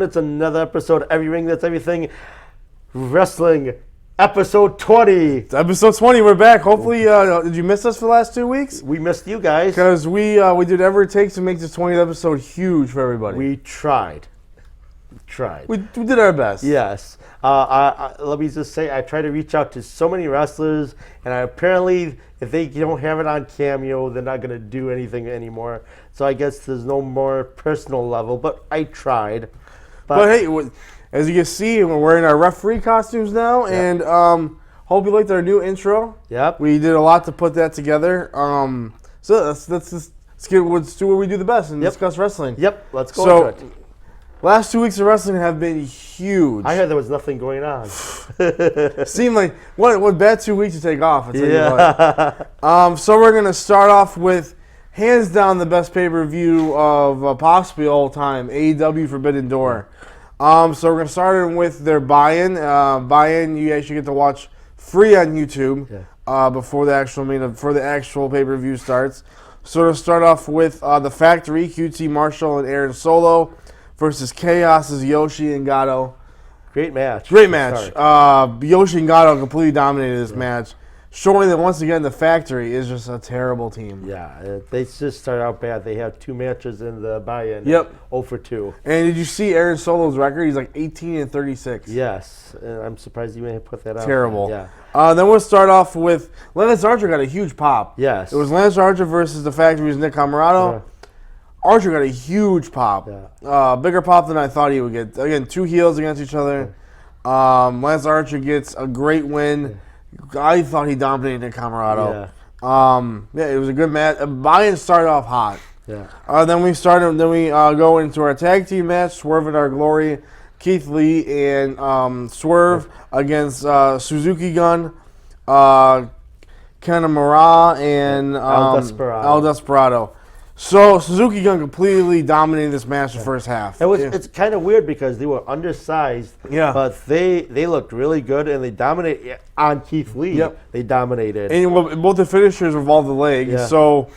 everyone. It's another episode of EveryRing. That's everything wrestling. Episode 20. It's episode 20. We're back. Hopefully, did you miss us for the last 2 weeks? We missed you guys. Because we did whatever it takes to make this 20th episode huge for everybody. We tried. We did our best. Yes. Let me just say, I try to reach out to so many wrestlers, and apparently, if they don't have it on Cameo, they're not going to do anything anymore. So I guess there's no more personal level, but I tried. But hey, as you can see, we're wearing our referee costumes now, and hope you liked our new intro. Yep. We did a lot to put that together. So let's do what we do the best and discuss wrestling. Yep, let's go into it. Last 2 weeks of wrestling have been huge. I heard there was nothing going on. Seemed like what bad 2 weeks to take off. I'll tell you what. So we're gonna start off with hands down the best pay-per-view of possibly all time, AEW Forbidden Door. So we're gonna start with their buy-in. Buy-in you actually get to watch free on YouTube before the actual pay-per-view starts. So to start off with the Factory, QT Marshall and Aaron Solo versus Chaos's Yoshi and Gato. Great match. Yoshi and Gato completely dominated this match, showing that once again the Factory is just a terrible team. Yeah, they just started out bad. They have 2 matches in the buy-in. Yep. 0 for 2. And did you see Aaron Solo's record? He's like 18-36. Yes, and I'm surprised you may have put that out. Terrible. Yeah. Then we'll start off with Lance Archer got a huge pop. Yes. It was Lance Archer versus the Factory's Nick Camarado. Yeah. Archer got a huge pop. Yeah. Bigger pop than I thought he would get. Again, 2 heels against each other. Lance Archer gets a great win. I thought he dominated Nick Camarado. It was a good match. Buy-in started off hot. Yeah. Then we go into our tag team match, Swerve in Our Glory, Keith Lee and Swerve against Suzuki Gun, Kanemaru, and El Desperado. So Suzuki Gun completely dominated this match the first half. It's kind of weird because they were undersized, but they looked really good and they dominated on Keith Lee. Yep. They dominated. And both the finishers involved the leg, so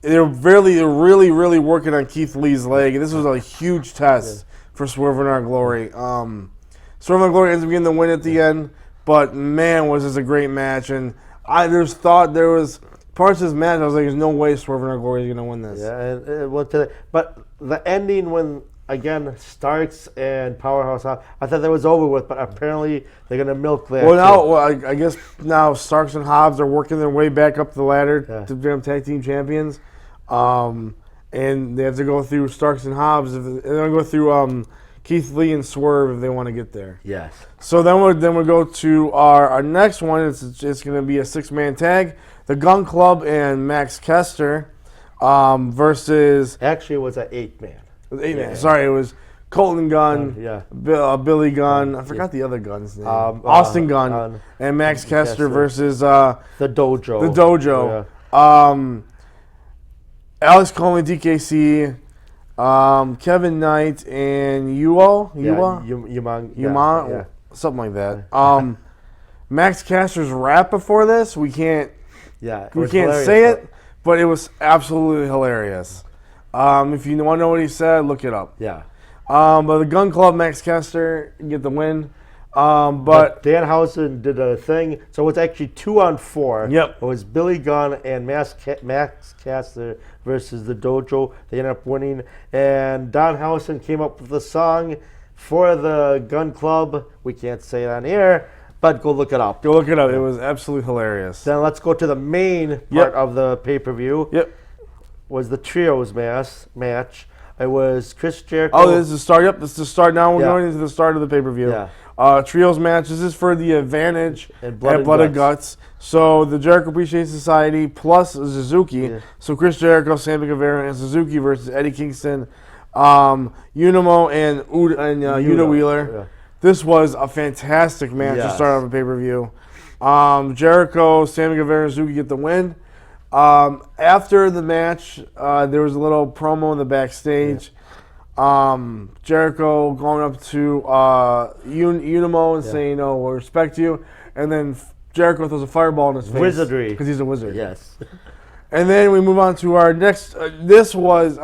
they're really working on Keith Lee's leg. And this was a huge test for Swerve in Our Glory. Swerve in Our Glory ends up getting the win at the end, but man, was this a great match. And there was parts of this match, I was like, there's no way Swerve in Our Glory is going to win this. Yeah, but the ending when, again, Starks and Powerhouse, I thought that was over with, but apparently they're going to milk that. I guess now Starks and Hobbs are working their way back up the ladder to become tag team champions. And they have to go through Starks and Hobbs. They're going to go through Keith Lee and Swerve if they want to get there. Yes. So then we'll go to our next one. It's going to be a 6-man tag. The Gun Club and Max Kester versus... Actually, it was an 8-man. It was 8-man. Sorry, it was Colton Gunn, Billy Gunn. I forgot the other Gunn's name. Austin Gunn and Max Kester versus... the Dojo. The Dojo. Yeah. Alex Coleman, DKC, Kevin Knight, and Yuo? Something like that. Max Kester's rap before this, we can't say it, but it was absolutely hilarious. If you want to know what he said, look it up. Yeah. But the Gun Club, Max Kester get the win. But Danhausen did a thing, so it was actually 2-on-4. Yep. It was Billy Gunn and Max Kester versus the Dojo. They ended up winning, and Danhausen came up with a song for the Gun Club. We can't say it on air, but go look it up. Go look it up. It was absolutely hilarious. Then let's go to the main part of the pay-per-view. Yep. Was the trios match. It was Chris Jericho. Oh, this is the start. Yep, this is the start. Now we're going into the start of the pay-per-view. Yeah. Trios match. This is for the advantage and Blood and Guts. So the Jericho Appreciation Society plus Suzuki. Yeah. So Chris Jericho, Sammy Guevara, and Suzuki versus Eddie Kingston, Unamo, and Yuta Wheeler. Yeah. This was a fantastic match to start off a pay-per-view. Jericho, Sammy Guevara, and Suzuki get the win. After the match, there was a little promo in the backstage. Jericho going up to Unamo and saying, we respect you. And then Jericho throws a fireball in his face. Wizardry. Because he's a wizard. Yes. And then we move on to our next. This was,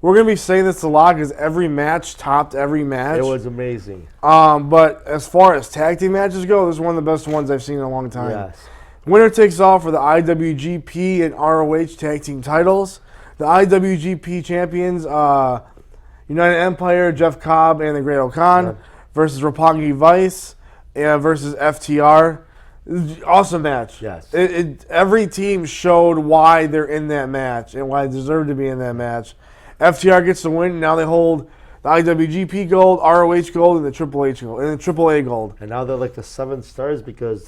we're going to be saying this a lot because every match topped every match. It was amazing. But as far as tag team matches go, this is one of the best ones I've seen in a long time. Yes. Winner takes all for the IWGP and ROH tag team titles. The IWGP champions, United Empire, Jeff Cobb and the Great O'Khan versus Roppongi Vice versus FTR. Awesome match. Yes. Every team showed why they're in that match and why they deserve to be in that match. FTR gets the win. Now they hold the IWGP Gold, ROH Gold, and the Triple H Gold, and the AAA Gold. And now they're like the 7 stars because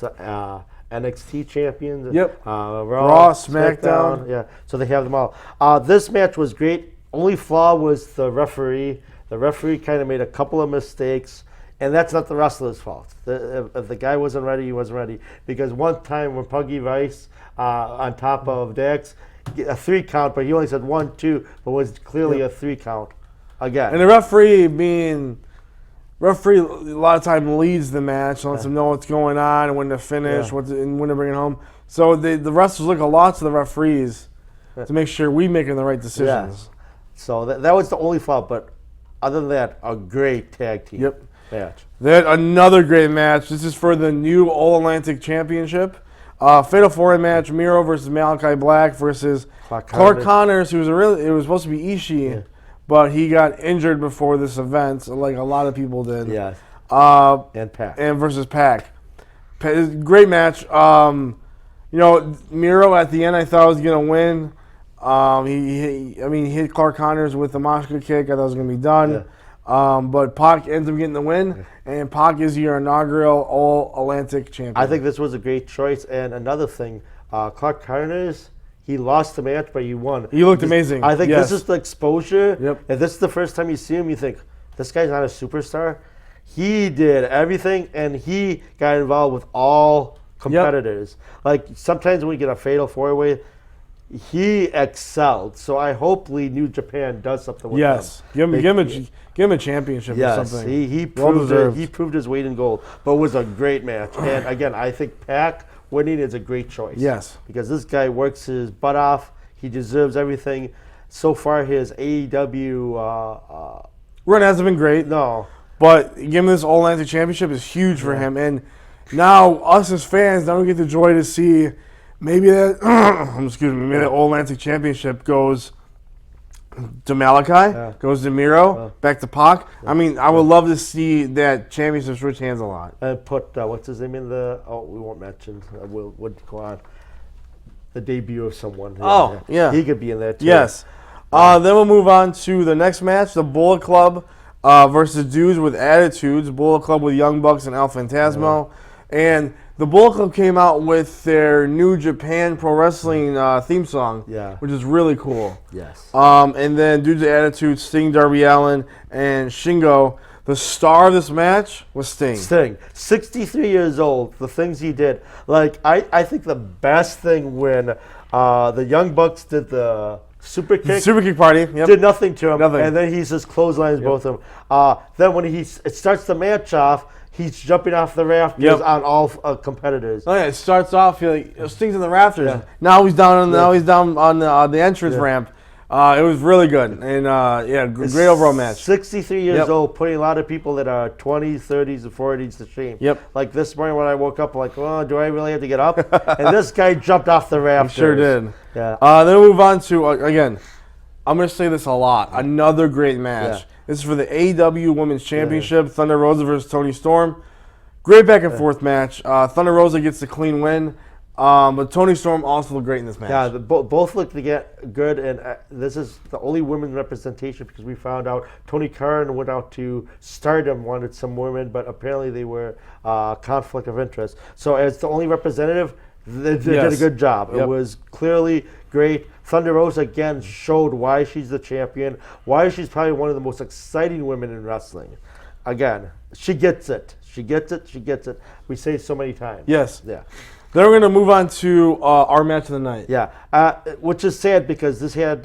NXT champions. Yep. Raw, SmackDown. Yeah. So they have them all. This match was great. Only flaw was the referee. The referee kind of made a couple of mistakes. And that's not the wrestler's fault. If the guy wasn't ready, he wasn't ready. Because one time when Puggy Vice on top of Dax, a 3 count, but he only said 1, 2, but was clearly a 3 count again. And the referee a lot of time leads the match, lets them know what's going on and when to finish, and when to bring it home. So the wrestlers look a lot to the referees to make sure we're making the right decisions. Yeah. So that was the only fault, but other than that, a great tag team. Yep. Match. They had another great match. This is for the new All-Atlantic Championship. Fatal 4-way match, Miro versus Malachi Black versus Clark Connors, who was it was supposed to be Ishii, but he got injured before this event, like a lot of people did. Yes. And Pac. And versus Pac. Great match. Miro at the end I thought was going to win. He hit Clark Connors with the Mashka kick. I thought it was going to be done. Yeah. But Pac ends up getting the win, and Pac is your inaugural All-Atlantic champion. I think this was a great choice. And another thing, Clark Connors, he lost the match, but he won. He looked amazing. I think this is the exposure. Yep. If this is the first time you see him, you think, this guy's not a superstar. He did everything, and he got involved with all competitors. Like, sometimes when we get a fatal 4-way, he excelled. So I hopefully New Japan does something with him. Give him a championship or something. He proved his weight in gold. But it was a great match. And again, I think Pac winning is a great choice. Yes. Because this guy works his butt off. He deserves everything. So far, his AEW run hasn't been great. No. But giving this All-Atlantic Championship is huge for him. And now, us as fans, now we get the joy to see maybe that maybe that All-Atlantic Championship goes to Malachi, goes to Miro, back to Pac. I mean, I would love to see that championship switch hands a lot. And put, what's his name in the, we won't mention, we'll go on. The debut of someone. He could be in there too. Yes. Then we'll move on to the next match, the Bullet Club versus Dudes with Attitudes. Bullet Club with Young Bucks and El Phantasmo. And the Bullet Club came out with their New Japan Pro Wrestling theme song, which is really cool. Yes. And then Dudes with Attitude, Sting, Darby Allin, and Shingo. The star of this match was Sting. 63 years old, the things he did. Like, I think the best thing when the Young Bucks did the super kick party, did nothing to him, and then he just clotheslines both of them. Then when it starts the match off, he's jumping off the rafters on all competitors. Oh yeah, it starts off Sting's in the rafters. Yeah. Now he's down on the entrance ramp. It was really good, and great overall match. 63 years old, putting a lot of people that are 20s, 30s, and 40s to shame. Yep. Like this morning when I woke up, I'm like, oh, do I really have to get up? And this guy jumped off the rafters. He sure did. Yeah. Then we move on to, again, I'm going to say this a lot, another great match. Yeah. This is for the AEW Women's Championship, Thunder Rosa versus Toni Storm. Great back and forth match. Thunder Rosa gets the clean win. But Toni Storm also looked great in this match. Yeah, both looked to get good, and this is the only women representation because we found out Tony Khan went out to Stardom, wanted some women, but apparently they were conflict of interest. So as the only representative, they did a good job. It was clearly great. Thunder Rosa again showed why she's the champion, why she's probably one of the most exciting women in wrestling. Again, she gets it. She gets it. She gets it. We say it so many times. Yes. Yeah. Then we're going to move on to our match of the night. Yeah, which is sad because this had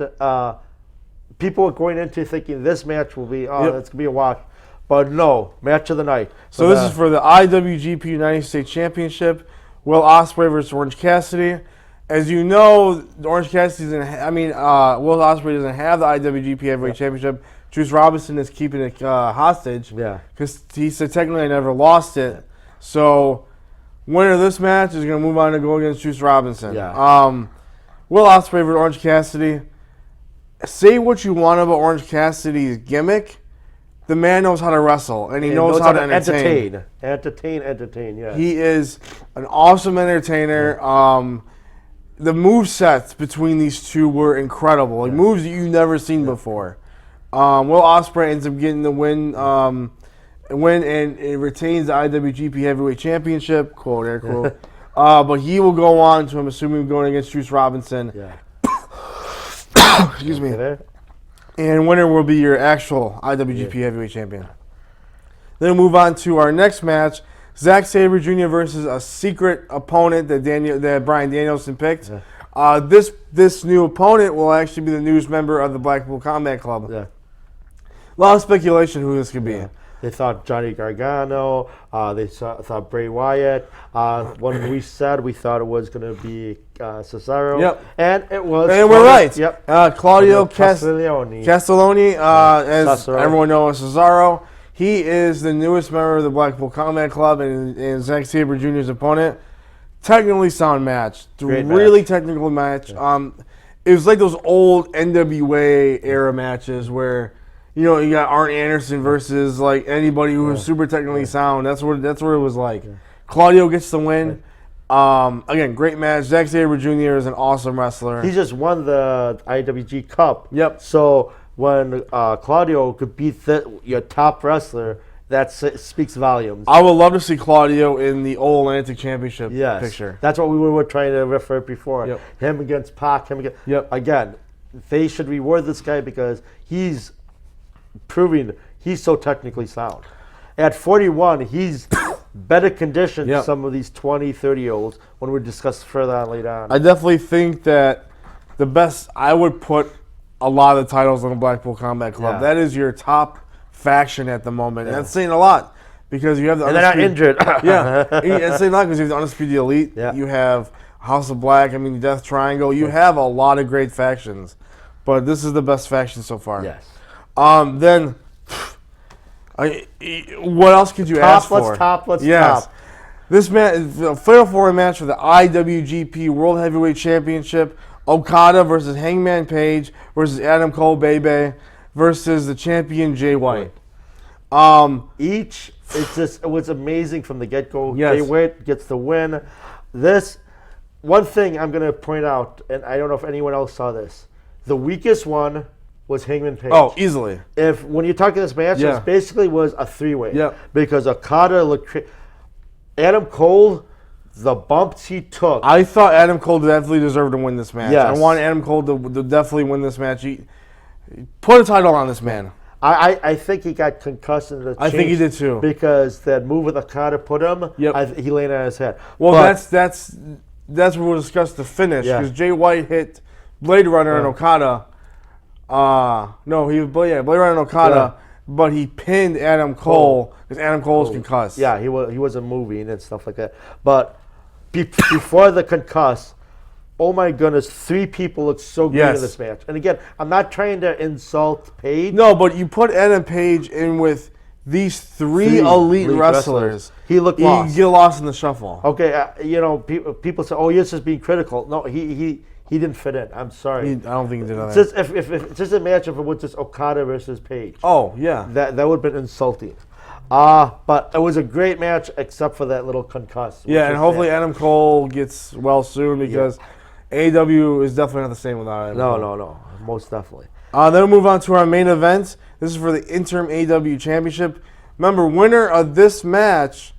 people were going into thinking this match will be, it's going to be a wash. But no, match of the night. So this is for the IWGP United States Championship. Will Ospreay versus Orange Cassidy. as you know, Orange Cassidy doesn't. Will Ospreay doesn't have the IWGP Heavyweight Championship. Juice Robinson is keeping it hostage. Yeah. Because he said technically I never lost it. So, winner of this match is going to move on to go against Juice Robinson. Yeah. Will Ospreay versus Orange Cassidy. Say what you want about Orange Cassidy's gimmick. The man knows how to wrestle, and he knows how to entertain. Entertain, yeah. He is an awesome entertainer. The move sets between these two were incredible. Like moves that you've never seen before. Will Ospreay ends up getting the win, and it retains the IWGP Heavyweight Championship, quote, air quote. But he will go on to, I'm assuming, going against Juice Robinson. Yeah. Excuse me. And winner will be your actual IWGP Heavyweight Champion. Then we'll move on to our next match. Zack Sabre Jr. versus a secret opponent that Bryan Danielson picked. Yeah. This new opponent will actually be the newest member of the Blackpool Combat Club. Yeah. A lot of speculation who this could be. They thought Johnny Gargano. They thought Bray Wyatt. When we thought it was going to be Cesaro. Yep. And it was. And we're right. Yep. Claudio Castagnoli. As Cesaro. everyone knows, Cesaro. He is the newest member of the Blackpool Combat Club and Zack Sabre Jr.'s opponent. Technically sound match. Really technical match. Yeah. It was like those old NWA era matches where, you got Arn Anderson versus like anybody who was super technically sound. That's what it was like. Yeah. Claudio gets the win. Again, great match. Zack Sabre Jr. is an awesome wrestler. He just won the IWG Cup. Yep. So when Claudio could beat your top wrestler, that speaks volumes. I would love to see Claudio in the All Atlantic Championship picture. That's what we were trying to refer before. Yep. Him against Pac. Again, they should reward this guy because he's proving he's so technically sound. At 41, he's better conditioned than some of these 20, 30-year-olds when we discuss further on later on. I definitely think that I would put a lot of the titles on the Blackpool Combat Club. Yeah. That is your top faction at the moment. And that's saying a lot because you have the and they're not injured. It's saying a lot because you have the Undisputed Elite. Yeah. You have House of Black. Death Triangle. You have a lot of great factions. But this is the best faction so far. Yes. Then, what else could you ask for? Let's top. This match is a fatal four match for the IWGP World Heavyweight Championship. Okada versus Hangman Page versus Adam Cole Bebe versus the champion Jay White. It was amazing from the get-go. Yes. Jay White gets the win. This one thing I'm going to point out, and I don't know if anyone else saw this. The weakest one was Hangman Page. Oh, easily. When you're talking this match, it basically was a three-way. Yeah. Because Okada looked Adam Cole. The bumps he took. I thought Adam Cole definitely deserved to win this match. Yes. I want Adam Cole to definitely win this match. Put a title on this man. I think he got concussed in the I think he did too. Because that move with Okada put him, he landed on his head. Well, that's what we'll discuss the finish. Because Jay White hit Blade Runner and Okada. Blade Runner and Okada. But he pinned Adam Cole because Adam Cole was concussed. Yeah, he wasn't moving and stuff like that. But before the concuss, oh my goodness, 3 people looked so good in this match. And again, I'm not trying to insult Page. No, but you put Adam Page in with these 3 elite wrestlers. He looked lost. You get lost in the shuffle. Okay, people say, "Oh, you're just being critical." No, he didn't fit in. I'm sorry. I don't think he did that. If it's just a match if it was just Okada versus Page. Oh, yeah. That would have been insulting. But it was a great match except for that little concuss. Yeah, and hopefully Adam Cole gets well soon because AEW is definitely not the same without Adam Cole. No. Most definitely. Then we'll move on to our main event. This is for the interim AEW Championship. Remember, winner of this match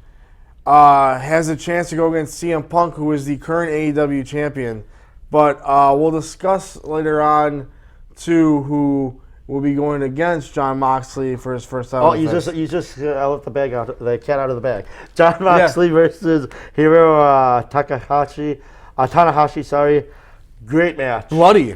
has a chance to go against CM Punk, who is the current AEW champion. But we'll discuss later on, too, who will be going against Jon Moxley for his first title. Oh, you just let the cat out of the bag. Jon Moxley versus Hiro Tanahashi. Sorry, great match. Bloody,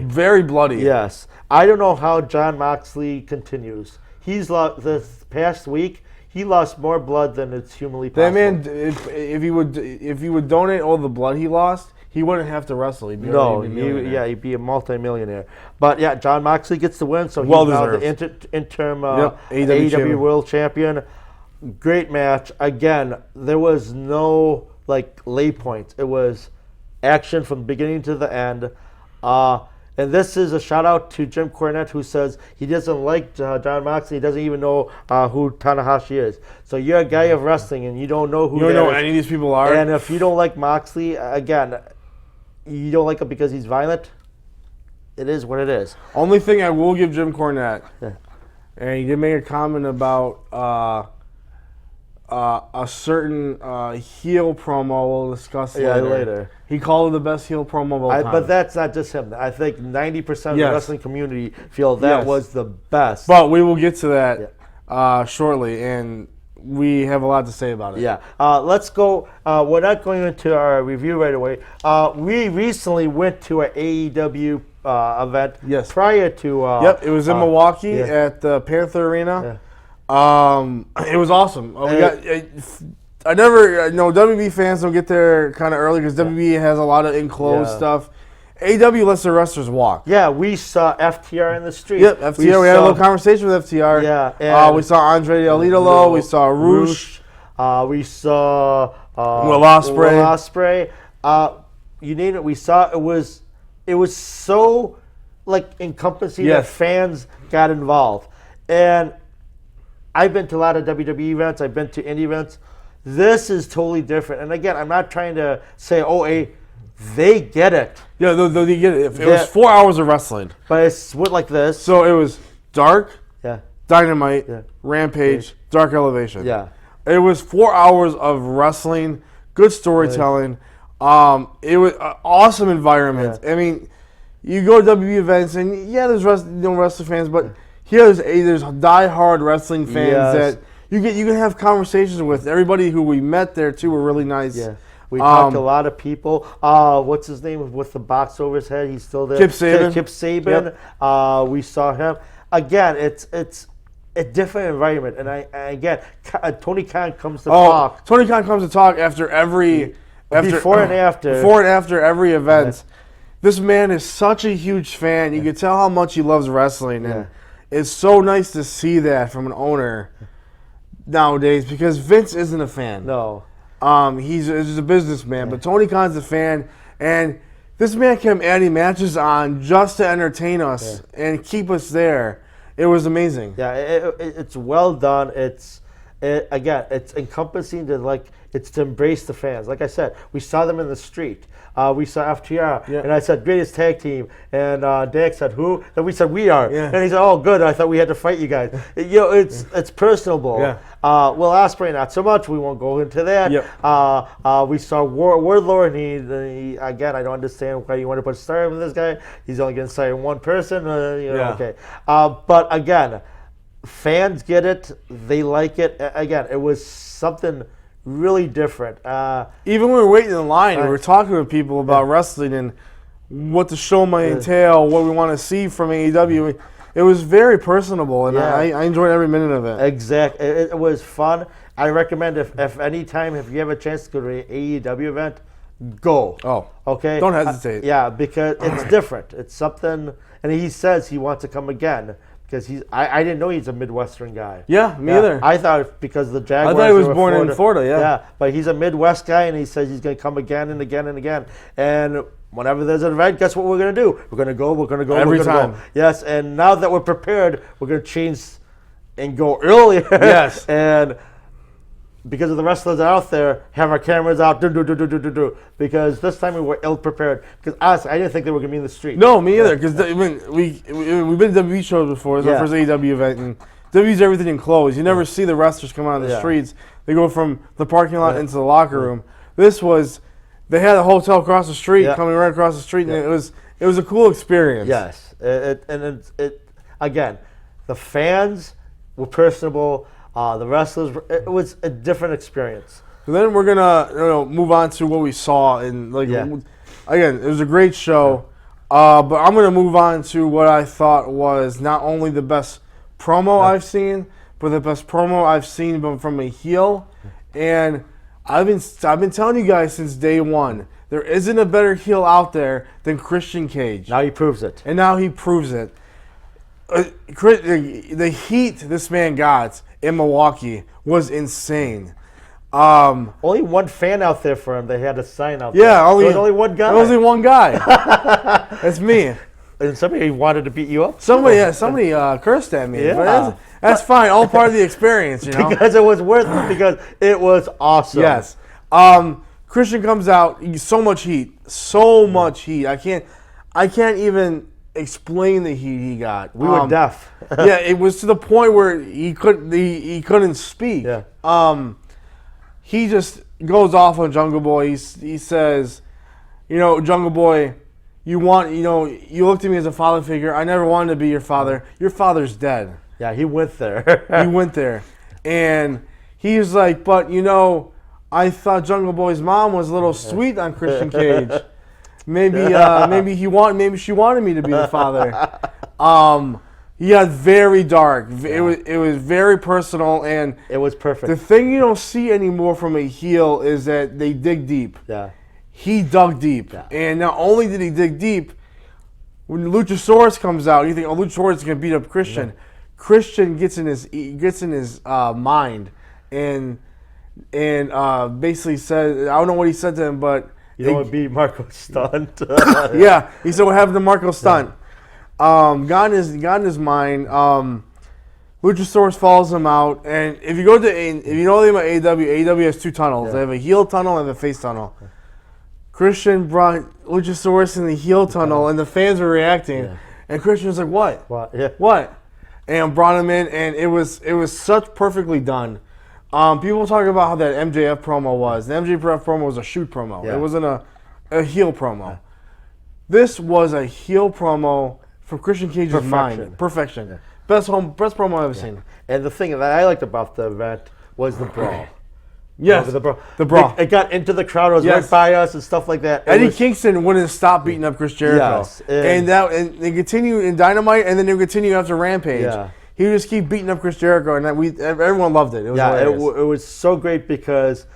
very bloody. Yes, I don't know how Jon Moxley continues. He's lost this past week. He lost more blood than it's humanly possible. That man, if he would donate all the blood he lost, he wouldn't have to wrestle. He'd be No, he'd be a millionaire. he'd be a multimillionaire. But yeah, John Moxley gets the win, so he's Well now the deserved. interim AEW champion. World Champion. Great match. Again, there was no like lay points. It was action from beginning to the end. And this is a shout out to Jim Cornette, who says he doesn't like John Moxley. He doesn't even know who Tanahashi is. So you're a guy of wrestling and you don't know who You don't that know is. any of these people are. And if you don't like Moxley, again, you don't like him because he's violent. It is what it is. Only thing I will give Jim Cornette, Yeah. and he did make a comment about a certain heel promo. We'll discuss later. He called it the best heel promo of all time. But that's not just him. I think 90% of the Yes. wrestling community feel that Yes. was the best. But we will get to that shortly, and we have a lot to say about it. Yeah. Let's go. We're not going into our review right away. We recently went to an AEW event Yes. prior to. Yep, it was in Milwaukee yeah. at the Panther Arena. Yeah. It was awesome. I never, WB fans don't get there kind of early because WB has a lot of enclosed stuff. AEW lets the wrestlers walk. Yeah, we saw FTR in the street. Yep, FTR. We had a little conversation with FTR. Yeah, we saw Andre El Idolo. We saw Roosh. We saw Will Ospreay. You name it. We saw it was so like encompassing that Yes. fans got involved. And I've been to a lot of WWE events. I've been to indie events. This is totally different. And again, I'm not trying to say, they get it. Yeah, they get it. It was 4 hours of wrestling. But it's with like this. So it was Dark, Yeah. Dynamite, Rampage, Dark Elevation. Yeah. It was 4 hours of wrestling, good storytelling. It was an awesome environment. Yeah. I mean, you go to WWE events, and there's wrestling fans, but here there's die-hard wrestling fans that you can have conversations with. Everybody who we met there too were really nice. Yeah. We talked to a lot of people. What's his name with the box over his head? He's still there. Kip Saban. Kip Saban. We saw him. Again, it's a different environment. And again, Tony Khan comes to talk. Tony Khan comes to talk after every... Before and after. Before and after every event. This man is such a huge fan. You can tell how much he loves wrestling. And it's so nice to see that from an owner nowadays because Vince isn't a fan. No. He's a businessman, but Tony Khan's a fan, and this man kept adding matches on just to entertain us and keep us there. It was amazing. Yeah, it's well done. It's encompassing it's to embrace the fans. Like I said, we saw them in the street. We saw FTR, and I said, greatest tag team. And Dak said, who? And we said, we are. Yeah. And he said, oh, good. I thought we had to fight you guys. It's personable. Yeah. Will Ospreay, not so much. We won't go into that. Yep. We saw Wardlord, and he again, I don't understand why you want to put Stardom in this guy. He's only going to sign one person. Okay. But again, fans get it. They like it. Again, it was something really different. Even when we were waiting in line, we were talking with people about wrestling and what the show might entail, what we want to see from AEW. It was very personable, and I enjoyed every minute of it. Exactly. It was fun. I recommend if any time, if you have a chance to go to an AEW event, go. Oh. Okay? Don't hesitate. Because it's different. It's something, and he says he wants to come again. Because I didn't know he's a Midwestern guy. Yeah, me either. I thought because the Jaguars. I thought he was born in Florida. Yeah, but he's a Midwest guy, and he says he's going to come again and again and again. And whenever there's an event, guess what we're going to do? We're going to go. We're going to go every we're gonna time. Go. Yes, and now that we're prepared, we're going to change and go earlier. Yes, and because of the wrestlers out there, have our cameras out, because this time we were ill prepared. Because honestly, I didn't think they were going to be in the street. No, me either. Because we've been to WWE shows before. It's our first AEW event, and WWE's everything enclosed. You never see the wrestlers come out on the streets. They go from the parking lot into the locker room. This was, they had a hotel across the street, coming right across the street, and it was a cool experience. Yes, again, the fans were personable. The wrestlers, it was a different experience. So then we're gonna move on to what we saw, and again, it was a great show. But I'm gonna move on to what I thought was not only the best promo I've seen, but the best promo I've seen from a heel. And I've been telling you guys since day one, There isn't a better heel out there than Christian Cage. Now he proves it. And now he proves it. The heat this man got in Milwaukee was insane. Only one fan out there for him. They had a sign out there. Yeah, there was only one guy. Only one guy. That's me. And somebody wanted to beat you up. Somebody cursed at me. Yeah. But that's fine. All part of the experience, you know. Because it was worth it. Because it was awesome. Yes. Christian comes out. So much heat. So much heat. I can't even explain the heat he got. We were deaf. Yeah, it was to the point where he couldn't speak. Yeah. He just goes off on Jungle Boy. He says, Jungle Boy, you looked at me as a father figure. I never wanted to be your father. Your father's dead. Yeah, he went there. He went there. And he was like, but, I thought Jungle Boy's mom was a little sweet on Christian Cage. Maybe she wanted me to be the father. He got very dark. It was very personal, and it was perfect. The thing you don't see anymore from a heel is that they dig deep. Yeah. He dug deep, and not only did he dig deep, when Luchasaurus comes out, you think, Luchasaurus is gonna beat up Christian. Yeah. Christian gets in his mind, and basically said, I don't know what he said to him, but you don't want to beat Marco Stunt. Yeah, he said what happened to Marco Stunt. Got in his mind. Luchasaurus follows him out, and if you know anything about AEW has two tunnels. Yeah. They have a heel tunnel and a face tunnel. Christian brought Luchasaurus in the heel tunnel, and the fans were reacting. Yeah. And Christian was like, "What? What? Yeah. What?" And brought him in, and it was such perfectly done. People talk about how that MJF promo was. The MJF promo was a shoot promo. Yeah. It wasn't a heel promo. Yeah. This was a heel promo from Christian Cage's mind. Perfection. Yeah. Best promo I've ever seen. And the thing that I liked about the event was the brawl. Yes, the brawl. The brawl. It got into the crowd. It was right by us and stuff like that. Eddie Kingston wouldn't stop beating up Chris Jericho. Yes, and they continue in Dynamite, and then they continue after Rampage. Yeah. He would just keep beating up Chris Jericho, and everyone loved it. It was hilarious. It was so great because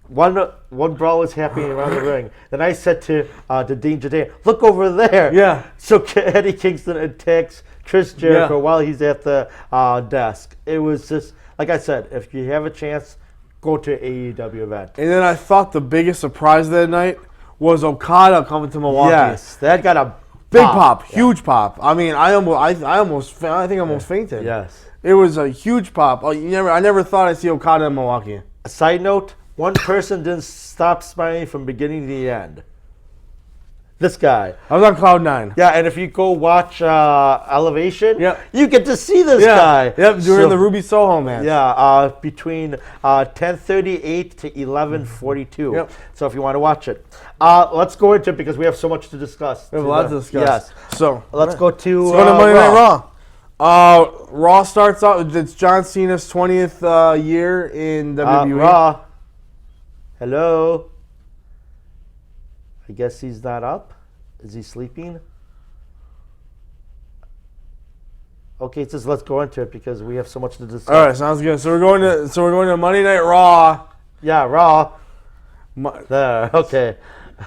one brawl was happening around the ring. Then I said to Dean Jadane, "Look over there." Yeah. So Eddie Kingston attacks Chris Jericho while he's at the desk. It was just, like I said, if you have a chance, go to an AEW event. And then I thought the biggest surprise that night was Okada coming to Milwaukee. Yes, that got a big pop, huge pop. I mean, I think I almost fainted. Yes, it was a huge pop. I never thought I'd see Okada in Milwaukee. A side note: one person didn't stop smiling from beginning to the end. This guy. I was on cloud 9. Yeah, and if you go watch Elevation, you get to see this guy. Yep, during the Ruby Soho match. Yeah, between 10:38 to 11:42. Yep. So if you want to watch it. Let's go into it because we have so much to discuss. We have a lot to discuss. Yes. So let's go to Monday Night Raw. Raw starts out, it's John Cena's 20th year in WWE. Raw. Hello. I guess he's not up. Is he sleeping? Okay, it says let's go into it because we have so much to discuss. All right, sounds good. So we're going to Monday Night Raw. Yeah, Raw. There. Okay.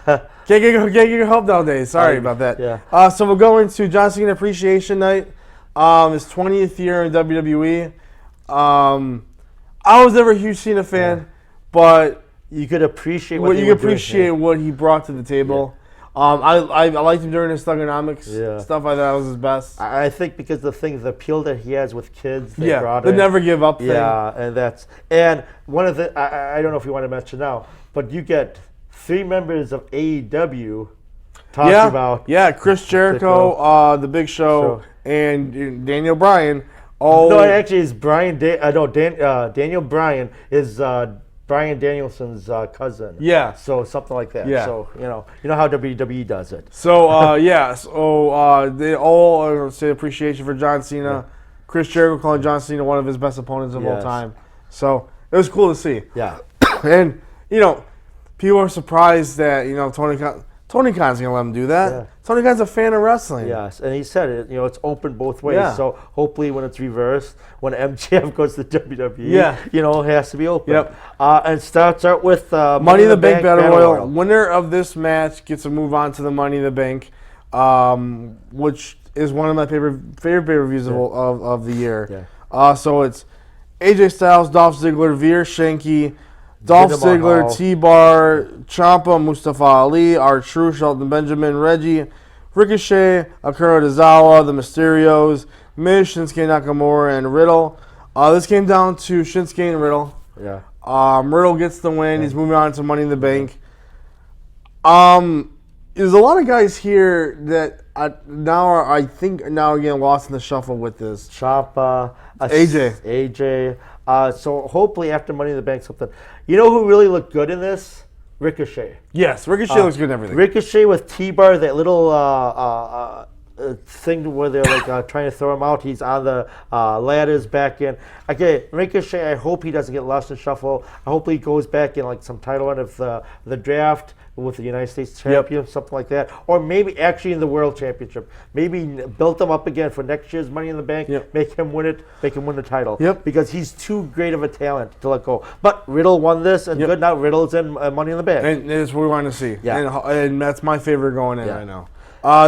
Can't get your help nowadays. Sorry about that. Yeah. So we'll go into John Cena Appreciation Night. His 20th year in WWE. I was never a huge Cena fan, but you could appreciate what he brought to the table. I liked him during his Thugonomics stuff. I thought that was his best. I think because the appeal that he has with kids, they never give up thing. Yeah, and one of the I don't know if you want to mention now, but you get 3 members of AEW talking about Chris Jericho, The Big Show, and Daniel Bryan. No, actually, it's Brian. Daniel Bryan is Bryan Danielson's cousin. Yeah. So something like that. Yeah. So you know how WWE does it. So they all say appreciation for John Cena. Yeah. Chris Jericho calling John Cena one of his best opponents of all time. So it was cool to see. Yeah. And people are surprised that Tony Khan's going to let him do that. Yeah. Tony Khan's a fan of wrestling. Yes, and he said it. It's open both ways. Yeah. So hopefully, when it's reversed, when MJF goes to WWE, Yeah. it has to be open. Yep. And starts out with Money in the Bank Battle Royal. Winner of this match gets to move on to the Money in the Bank, which is one of my favorite pay-per-views of the year. Yeah. So it's AJ Styles, Dolph Ziggler, Veer Shanky, Dolph Jinder Ziggler, Mahal. T-Bar, Ciampa, Mustafa Ali, R-Truth, Shelton Benjamin, Reggie, Ricochet, Akira Tozawa, the Mysterios, Miz, Shinsuke Nakamura, and Riddle. This came down to Shinsuke and Riddle. Yeah. Riddle gets the win. He's moving on to Money in the Bank. There's a lot of guys here that I think now are getting lost in the shuffle with this. Ciampa, AJ. So hopefully after Money in the Bank something. You know who really looked good in this? Ricochet. Yes, Ricochet looks good in everything. Ricochet with T-Bar, that little thing where they're like trying to throw him out. He's on the ladders back in. Okay, Ricochet, I hope he doesn't get lost in shuffle. I hope he goes back in like some title run of the draft with the United States champion, something like that. Or maybe actually in the World Championship. Maybe build him up again for next year's Money in the Bank. Make him win it. Make him win the title. Because he's too great of a talent to let go. But Riddle won this, and good now Riddle's in Money in the Bank. And that's what we want to see. Yeah. And that's my favorite going in right now.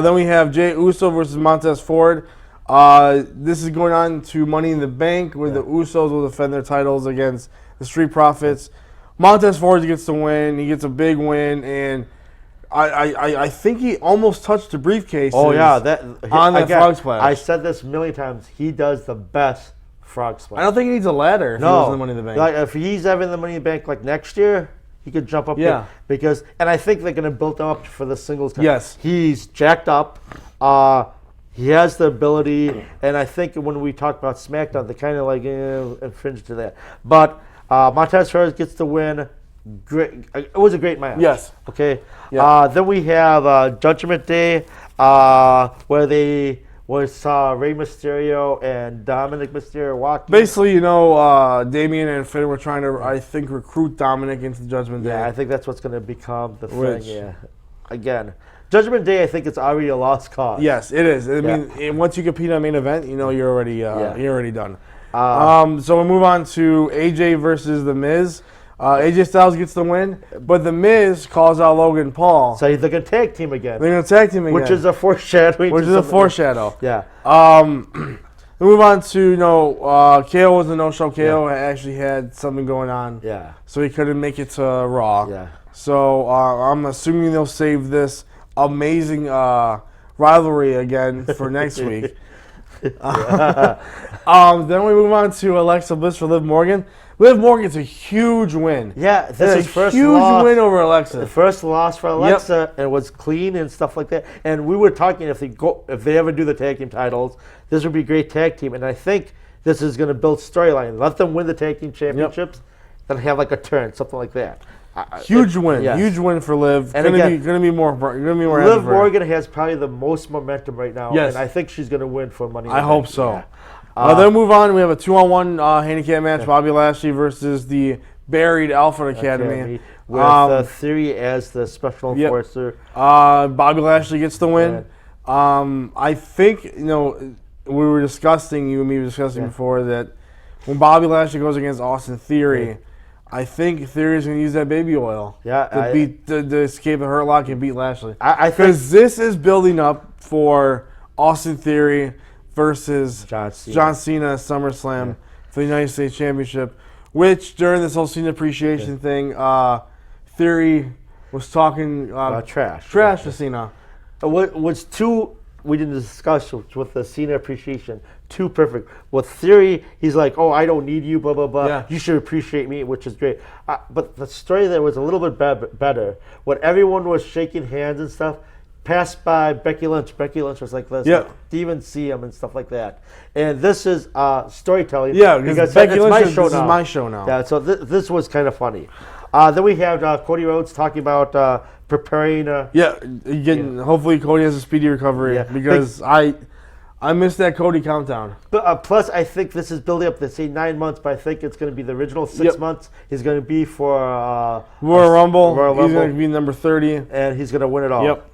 Then we have Jey Uso versus Montez Ford. This is going on to Money in the Bank, where the Usos will defend their titles against the Street Profits. Montez Ford gets the win. He gets a big win, and I think he almost touched the briefcase. Oh yeah, on that frog splash. I said this a million times. He does the best frog splash. I don't think he needs a ladder. If he was in the Money in the Bank. Like if he's having the Money in the Bank like next year, he could jump up. Yeah. Because I think they're gonna build him up for the singles. Yes. He's jacked up. He has the ability, and I think when we talk about SmackDown, they kind of like infringe to that. But Montez Ford gets the win. Great. It was a great match. Yes. Okay. Yeah. Then we have Judgment Day, where they saw Rey Mysterio and Dominic Mysterio walking. Basically, Damian and Finn were trying to, I think, recruit Dominic into the Judgment Day. Yeah, I think that's what's going to become the thing. Yeah. Again, Judgment Day, I think it's already a lost cause. Yes, it is. I mean, once you compete on main event, you're already done. So we'll move on to AJ versus The Miz. AJ Styles gets the win, but The Miz calls out Logan Paul. So they're going to tag team again. They're going to tag team again. Which is a foreshadowing. Yeah. We move on to, KO was a no-show. KO actually had something going on. Yeah. So he couldn't make it to Raw. Yeah. So I'm assuming they'll save this amazing rivalry again for next week. Then we move on to Alexa Bliss for Liv Morgan. Liv Morgan's a huge win. Yeah, this is first huge win over Alexa. The first loss for Alexa, and it was clean and stuff like that. And we were talking if they ever do the tag team titles, this would be a great tag team. And I think this is going to build storyline. Let them win the tag team championships, then have like a turn, something like that. Huge win for Liv. And gonna be more. Liv Morgan has probably the most momentum right now, yes. and I think she's gonna win for Money. I hope so. Yeah. Then move on. We have a 2-on-1 handicap match: Bobby Lashley versus the buried Alpha Academy with Theory as the special enforcer. Bobby Lashley gets the win. I think we were discussing, you and me were discussing before, that when Bobby Lashley goes against Austin Theory. I think Theory is going to use that baby oil to escape the Hurt Lock and beat Lashley. Because this is building up for Austin Theory versus John Cena at SummerSlam for the United States Championship, which during this whole Cena appreciation thing, Theory was talking trash to Cena. What's we didn't discuss with the Cena appreciation. Too perfect. With Theory, he's like, oh, I don't need you, blah, blah, blah. Yeah. You should appreciate me, which is great. But the story there was a little bit better. When everyone was shaking hands and stuff, passed by Becky Lynch. Becky Lynch was like this. Yeah. Didn't even see him and stuff like that. And this is storytelling. Yeah, because Becky Lynch is my show now. Yeah, so this was kind of funny. Then we have Cody Rhodes talking about preparing. Hopefully Cody has a speedy recovery because I I missed that Cody countdown. But plus, I think this is building up. They say 9 months, but I think it's going to be the original 6 months. He's going to be for Royal Rumble. Royal He's Rumble. going to be number 30. And he's going to win it all. Yep.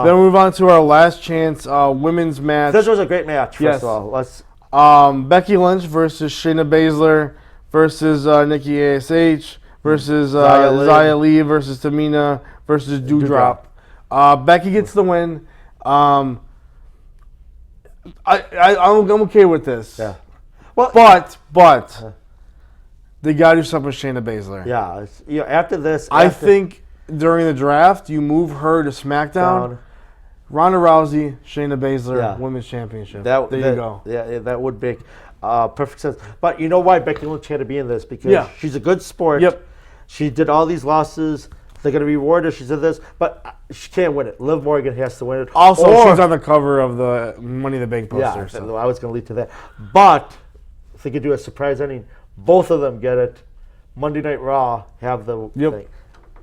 Then we move on to our last chance women's match. This was a great match. First Yes. of all, let's. Becky Lynch versus Shayna Baszler versus Nikki ASH versus Xia Li versus Tamina versus Doudrop. Becky gets the win. I'm okay with this. Yeah. Well, but they got to do something with Shayna Baszler. Yeah. After this, I think during the draft you move her to SmackDown. Ronda Rousey, Shayna Baszler, Women's Championship. There you go. Yeah, that would make perfect sense. But you know why Becky Lynch had to be in this? Because she's a good sport. Yep. She did all these losses. They're going to reward her. She said this, but she can't win it. Liv Morgan has to win it. Also, she's on the cover of the Money in the Bank poster. Yeah, so. I was going to lead to that. But if they could do a surprise ending, both of them get it. Monday Night Raw have the thing.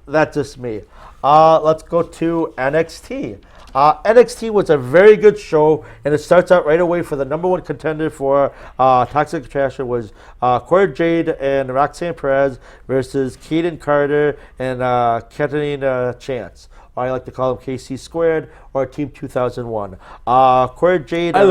That's just me. Let's go to NXT. NXT was a very good show, and it starts out right away for the number one contender for Toxic Attraction was Cora Jade and Roxanne Perez versus Kaden Carter and Katarina Chance. Or I like to call them KC Squared or Team 2001. Cora Jade and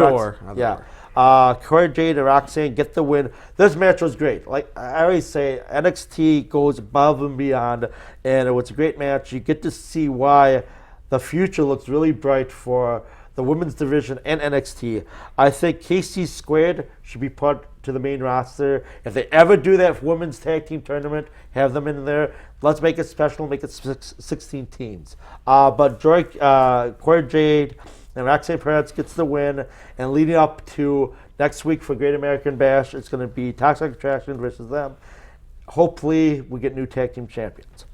Cora Jade and Roxanne get the win. This match was great. Like I always say, NXT goes above and beyond, and it was a great match. You get to see why the future looks really bright for the women's division and NXT. I think KC Squared should be put to the main roster. If they ever do that women's tag team tournament, have them in there. Let's make it special, make it 16 teams. But Cora Jade and Roxanne Perez gets the win. And leading up to next week for Great American Bash, it's going to be Toxic Attraction versus them. Hopefully, we get new tag team champions.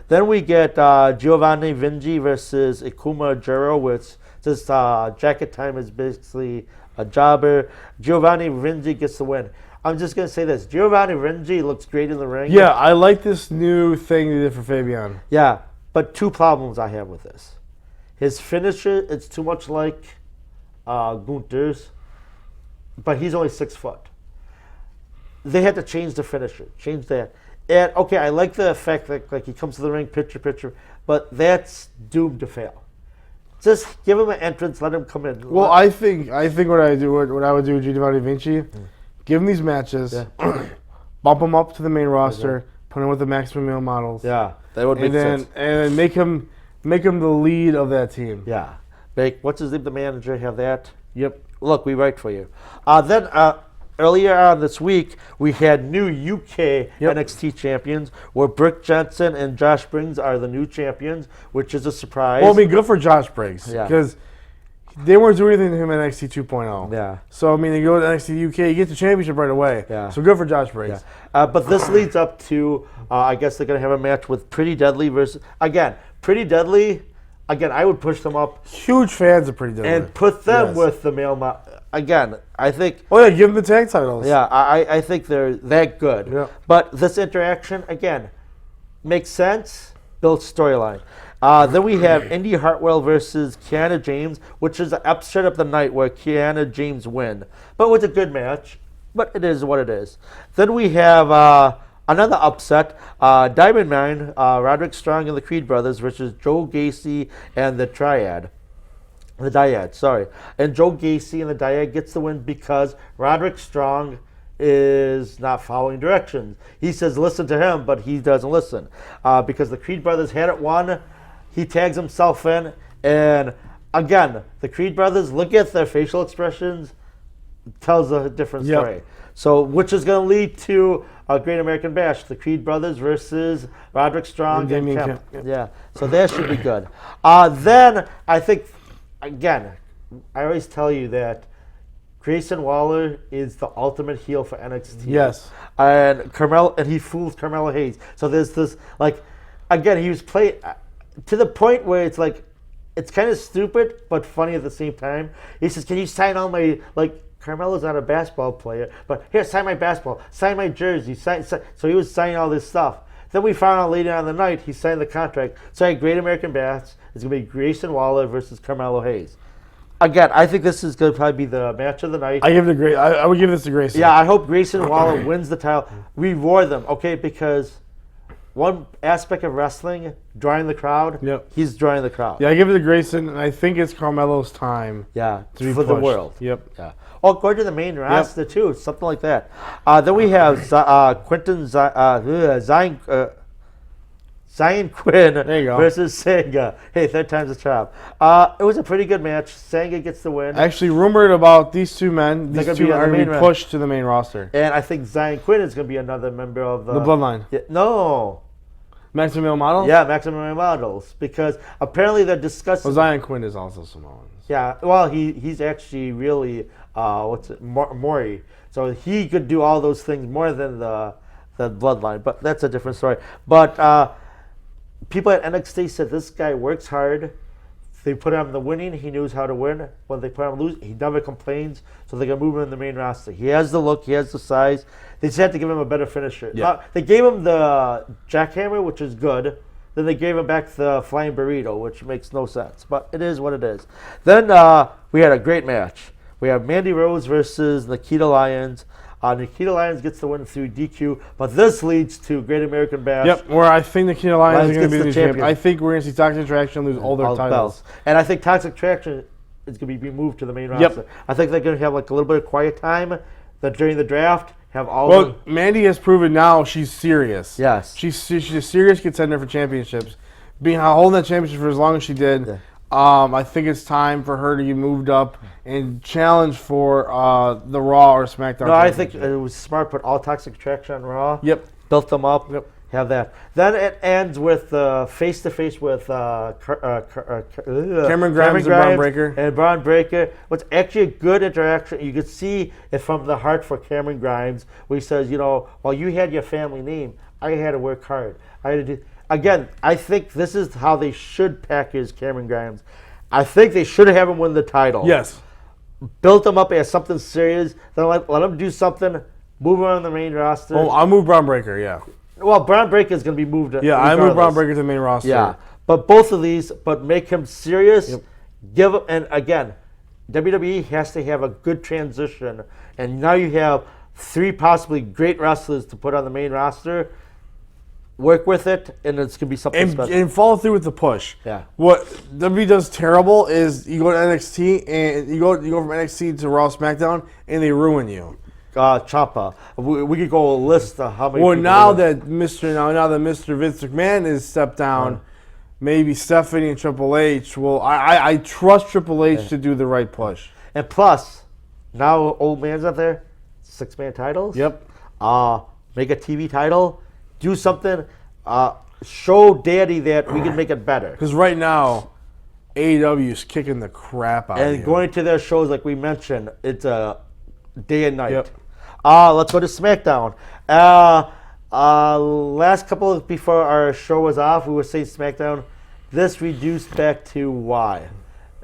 Then we get Giovanni Vinci versus Ikuma Jiro, which this jacket time is basically a jobber. Giovanni Vinci gets the win. I'm just going to say this. Giovanni Vinci looks great in the ring. Yeah, I like this new thing they did for Fabian. Yeah, but two problems I have with this. His finisher, it's too much like Gunther's, but he's only 6 foot. They had to change the finisher, change that. And okay, I like the effect that like he comes to the ring, picture, but that's doomed to fail. Just give him an entrance, let him come in. Well, I think what I would do with Giovanni Vinci, give him these matches, bump him up to the main roster, put him with the maximum male models. Yeah, that would make sense. And make him the lead of that team. Yeah, what's his name? The manager have that. Yep. Look, we write for you. Then. Earlier on this week, we had new UK NXT champions, where Brooke Jensen and Josh Briggs are the new champions, which is a surprise. Well, I mean, good for Josh Briggs because they weren't doing anything to him in NXT 2.0. Yeah. So, I mean, they go to NXT UK, you get the championship right away. Yeah. So good for Josh Briggs. Yeah. But this leads up to, I guess they're going to have a match with Pretty Deadly versus, Pretty Deadly. Again, I would push them up. Huge fans of Pretty Deadly. And put them with the male Again, I think... Oh, yeah, give them the tag titles. Yeah, I think they're that good. Yeah. But this interaction, again, makes sense, builds storyline. Then we have Indy Hartwell versus Kiana James, which is the upset of the night where Kiana James win. But it was a good match, but it is what it is. Then we have another upset, Diamond Mine, Roderick Strong and the Creed Brothers versus Joe Gacy and the Dyad. And Joe Gacy and the Dyad gets the win because Roderick Strong is not following directions. He says listen to him, but he doesn't listen. Because the Creed Brothers had it won, he tags himself in, and again, the Creed Brothers, look at their facial expressions, tells a different story. So, which is going to lead to a Great American Bash, the Creed Brothers versus Roderick Strong and Kemp. Yeah, so that should be good. Then, I think, again, I always tell you that Grayson Waller is the ultimate heel for NXT. Yes. And he fools Carmelo Hayes. So there's this, like, again, he was playing to the point where it's like, it's kind of stupid, but funny at the same time. He says, can you sign all my, like, Carmelo's not a basketball player, but here, sign my basketball, sign my jersey. So he was signing all this stuff. Then we found out later on in the night, he signed the contract. So at Great American Bash, it's going to be Grayson Waller versus Carmelo Hayes. Again, I think this is going to probably be the match of the night. I give it a great. I would give this to Grayson. Yeah, I hope Grayson Waller wins the title. Reward them, okay? Because one aspect of wrestling, drawing the crowd. Yep. He's drawing the crowd. Yeah, I give it to Grayson, and I think it's Carmelo's time. Yeah, to be for the pushed. world. Yep. Yeah. Oh, go to the main roster too, something like that. Then we have Quentin Zion Quinn There you go. versus Sanga. Hey, third time's a charm. It was a pretty good match. Sanga gets the win. Actually, rumored about these two men. They're These gonna two be on are the going to main be pushed to the main roster. And I think Zion Quinn is going to be another member of The Bloodline. Yeah, no. Maximum Models? Yeah, Maximum Models. Because apparently they're discussing. Well, Zion Quinn is also Samoan. Yeah, well, he's actually really, Maury. So he could do all those things more than the Bloodline. But that's a different story. But people at NXT said this guy works hard. They put him in the winning. He knows how to win. When they put him lose, he never complains. So they're going to move him in the main roster. He has the look. He has the size. They just had to give him a better finisher. Yeah. They gave him the jackhammer, which is good. Then they gave him back the flying burrito, which makes no sense. But it is what it is. Then we had a great match. We have Mandy Rose versus Nikita Lyons. Nikita Lyons gets the win through DQ, but this leads to Great American Bash. Yep, where I think Nikita Lyons is going to be the gets champion. champion. I think we're going to see Toxic Attraction lose all their titles. belts. And I think Toxic Attraction is going to be moved to the main roster. I think they're going to have like a little bit of quiet time that during the draft. Have all Well, Mandy has proven now she's serious. Yes. She's a serious contender for championships. Holding that championship for as long as she did, Yeah. I think it's time for her to get moved up and challenge for the Raw or SmackDown. No, I think championship. it was smart. Put all Toxic Attraction on Raw. Yep. Built them up. Yep. Have that. Then it ends with face to face with Cameron Grimes and Braun Breaker. And Braun Breaker. What's actually a good interaction. You could see it from the heart for Cameron Grimes, where he says, while you had your family name, I had to work hard. I had to do. Again, I think this is how they should package Cameron Grimes. I think they should have him win the title. Yes. Built him up as something serious. Then let him do something. Move him on the main roster. Oh, I'll move Braun Breaker, yeah. Well, Braun Breaker is going to be moved. Yeah, I move Braun Breaker to the main roster. Yeah, but both of these, but make him serious. Yep. Give him, and again, WWE has to have a good transition. And now you have 3 possibly great wrestlers to put on the main roster. Work with it, and it's going to be something special. And follow through with the push. Yeah. What WWE does terrible is you go to NXT and you go from NXT to Raw SmackDown and they ruin you. Ciampa. We could go list how many. Well, people now there. that Mr. Vince McMahon has stepped down, maybe Stephanie and Triple H will. I trust Triple H to do the right push. And plus, now old man's up there, 6-man titles. Yep. Make a TV title, do something, show Daddy that we can make it better. Because right now, AEW is kicking the crap out of And you. going to their shows, like we mentioned, it's a day and night. Yep. Let's go to SmackDown. Last couple before our show was off, we were saying SmackDown. This reduced back to why.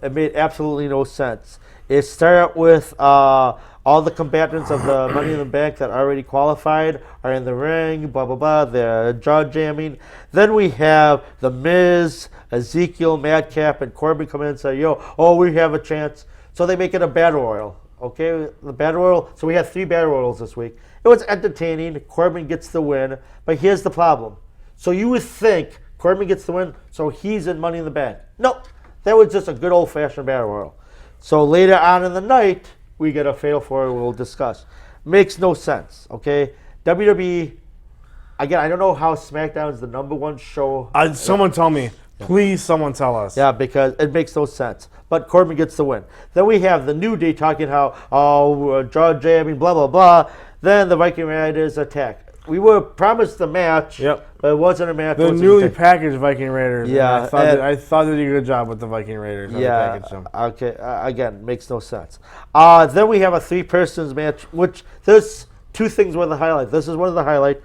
It made absolutely no sense. It started with all the combatants of the Money in the Bank that already qualified are in the ring, blah, blah, blah. They're jaw jamming. Then we have The Miz, Ezekiel, Madcap, and Corbin come in and say, we have a chance. So they make it a battle royal. Okay, the battle royal. So we had 3 battle royals this week. It was entertaining. Corbin gets the win. But here's the problem. So you would think Corbin gets the win, so he's in Money in the Bank. Nope. That was just a good old-fashioned battle royal. So later on in the night, we get a Fatal 4 we'll discuss. Makes no sense, okay? WWE, again, I don't know how SmackDown is the #1 show. Someone tell me. Please, someone tell us. Yeah, because it makes no sense. But Corbin gets the win. Then we have the New Day talking how, jaw jamming, blah, blah, blah. Then the Viking Raiders attack. We were promised a match, but it wasn't a match. The newly packaged Viking Raiders. Yeah. I thought they did a good job with the Viking Raiders. Yeah, okay. Again, makes no sense. Then we have a 3-persons match, which there's 2 things were the highlight. This is one of the highlights.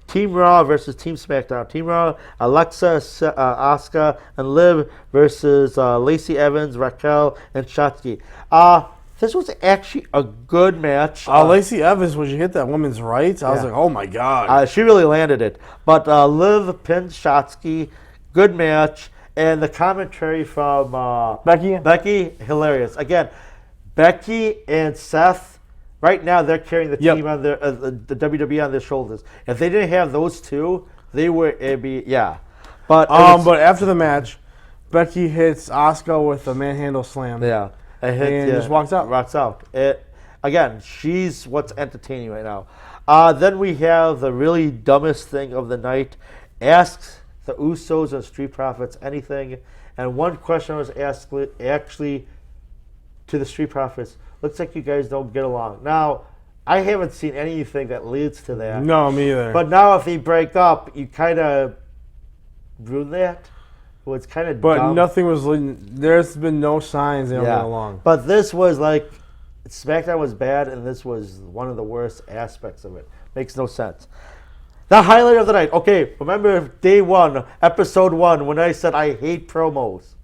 Team Raw versus Team SmackDown. Team Raw, Alexa, Asuka, and Liv versus Lacey Evans, Raquel, and Shotzi. This was actually a good match. Lacey Evans, when she hit that woman's right, I was like, oh my God. She really landed it. But Liv pinned Shotzi. Good match. And the commentary from Becky? hilarious. Again, Becky and Seth, right now they're carrying the team on their the WWE on their shoulders. If they didn't have those two, it'd be. But after the match, Becky hits Asuka with a manhandle slam. Yeah, and just walks out. Walks out. Again, she's what's entertaining right now. Then we have the really dumbest thing of the night. Asks the Usos and Street Profits anything, and one question was asked actually to the Street Profits. Looks like you guys don't get along. Now, I haven't seen anything that leads to that. No, me either. But now if they break up, you kind of ruin that. Well, it's kind of dumb. Nothing was. There's been no signs they don't get along. But this was like, SmackDown was bad, and this was one of the worst aspects of it. Makes no sense. The highlight of the night. Okay, remember day 1, episode 1, when I said I hate promos.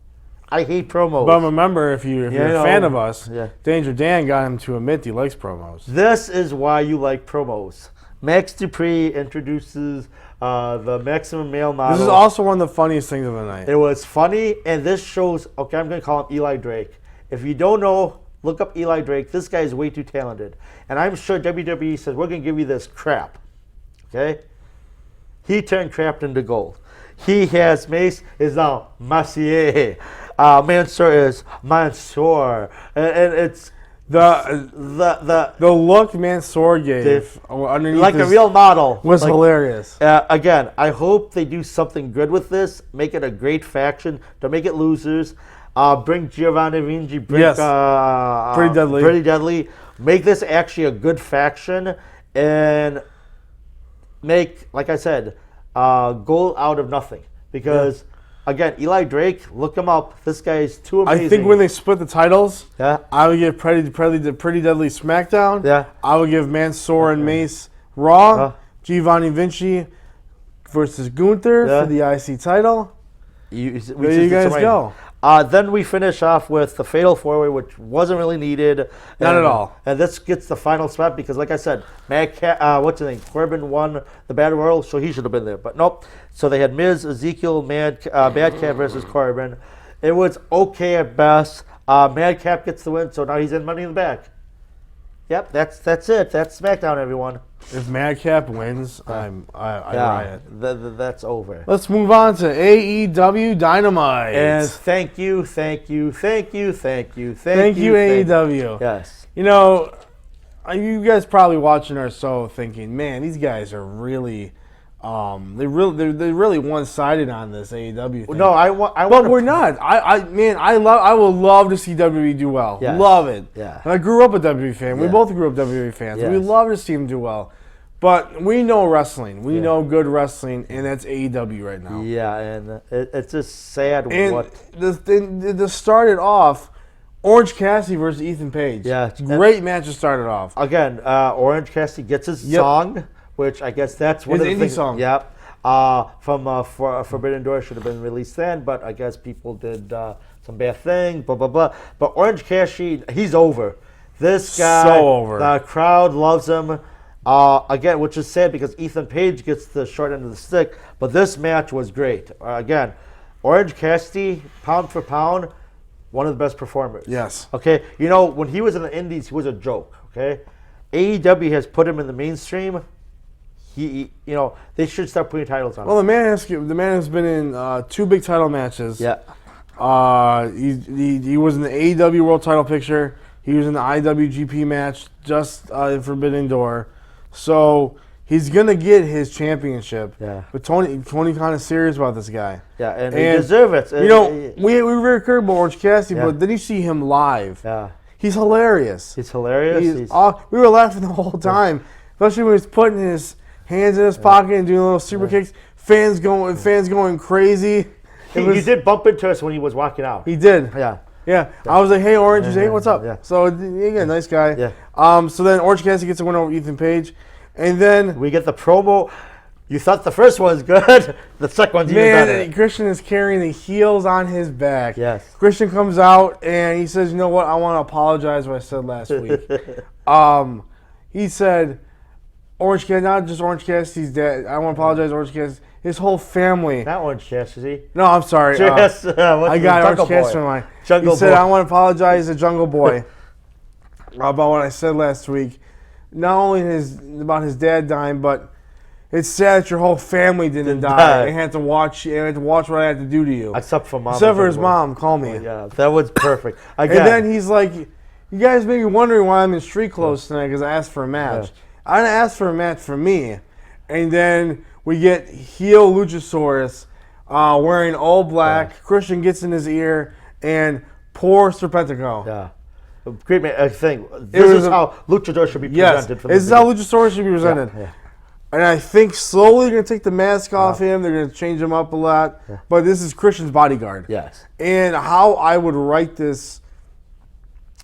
I hate promos. But remember, if you're a fan of us, Danger Dan got him to admit he likes promos. This is why you like promos. Max Dupree introduces the Maximum Male Model. This is also one of the funniest things of the night. It was funny, and this shows, okay, I'm going to call him Eli Drake. If you don't know, look up Eli Drake. This guy is way too talented. And I'm sure WWE says, we're going to give you this crap. Okay? He turned crap into gold. He has Mace is now Macier. Mansoor is Mansoor. And it's the look Mansoor gave underneath like a real model was hilarious. Again, I hope they do something good with this. Make it a great faction. Don't make it losers. Bring Giovanni Vinci. Bring Pretty Deadly. Make this actually a good faction and make, like I said, goal out of nothing. Because, again, Eli Drake, look him up. This guy is too amazing. I think when they split the titles, I would give Pretty Deadly SmackDown. Yeah. I would give Mansoor and Mace Raw. Giovanni Vinci versus Gunther for the IC title. There you guys go. Then we finish off with the Fatal 4-Way, which wasn't really needed. Not at all. And this gets the final spot because, like I said, what's his name? Corbin won the Battle Royal, so he should have been there. But nope. So they had Miz, Ezekiel, Madcap versus Corbin. It was okay at best. Madcap gets the win, so now he's in Money in the Bank. Yep, that's it. That's SmackDown, everyone. If Madcap wins, I riot. That's over. Let's move on to AEW Dynamite. And thank you, AEW. Yes. You know, you guys probably watching our show thinking, man, these guys are really, they're really one-sided on this AEW thing. No, but we're not. I would love to see WWE do well. Yes. Love it. Yeah. And I grew up a WWE fan. We both grew up WWE fans. Yes. We love to see them do well. But we know wrestling. We know good wrestling, and that's AEW right now. Yeah, and it's just sad and to start it off, Orange Cassidy versus Ethan Page. Yeah. Great match to start it off. Again, Orange Cassidy gets his song, which I guess that's one of the indie things. song. Yep. From Forbidden Door should have been released then, but I guess people did some bad thing, blah, blah, blah. But Orange Cassidy, he's over. This guy, so over. The crowd loves him. Again, which is sad because Ethan Page gets the short end of the stick, but this match was great. Again, Orange Cassidy, pound for pound, one of the best performers. Yes. Okay, you know, when he was in the Indies, he was a joke, okay? AEW has put him in the mainstream. They should start putting titles on him. Well, the man has been in 2 big title matches. Yeah. He was in the AEW World Title picture. He was in the IWGP match just in Forbidden Door. So he's gonna get his championship. Yeah. But Tony kind of serious about this guy. Yeah, and he deserves it. You know, we were very critical about Orange Cassidy, Yeah. but then you see him live. Yeah. He's hilarious. He's hilarious. We were laughing the whole time, especially when he's putting his hands in his pocket and doing little super kicks. Fans going crazy. He did bump into us when he was walking out. He did. Yeah. Yeah, I was like, "Hey, Orange," he's like, "Hey, what's up?" Yeah. So again, nice guy. Yeah. So then Orange Cassidy gets a win over Ethan Page, and then We get the promo. You thought the first one was good. The second one's even better. Christian is carrying the heels on his back. Yes. Christian comes out and he says, "You know what? I want to apologize for what I said last week." He said, "Orange Cassidy, not just Orange Cassidy's dad. I want to apologize, to Orange Cassidy. his whole family. Not Orange Cassidy. No, I'm sorry. Yes, I got Orange Cassidy in mind. Jungle He said, Boy. I want to apologize to Jungle Boy about what I said last week. Not only about his dad dying, but it's sad that your whole family didn't die. And had to watch what I had to do to you. Except for mom. Except for his mom. Call me. Yeah, that was perfect. Again, and then he's like, you guys may be wondering why I'm in street clothes tonight because I asked for a match. Yeah. I didn't ask for a match for me. And then we get heel Luchasaurus wearing all black. Yeah. Christian gets in his ear and poor Serpentico. Yeah. Great thing. This is how Luchador should be presented. Yes, this is how Luchasaurus should be presented. Yeah. And I think slowly they're going to take the mask off him. They're going to change him up a lot. Yeah. But this is Christian's bodyguard. Yes. And how I would write this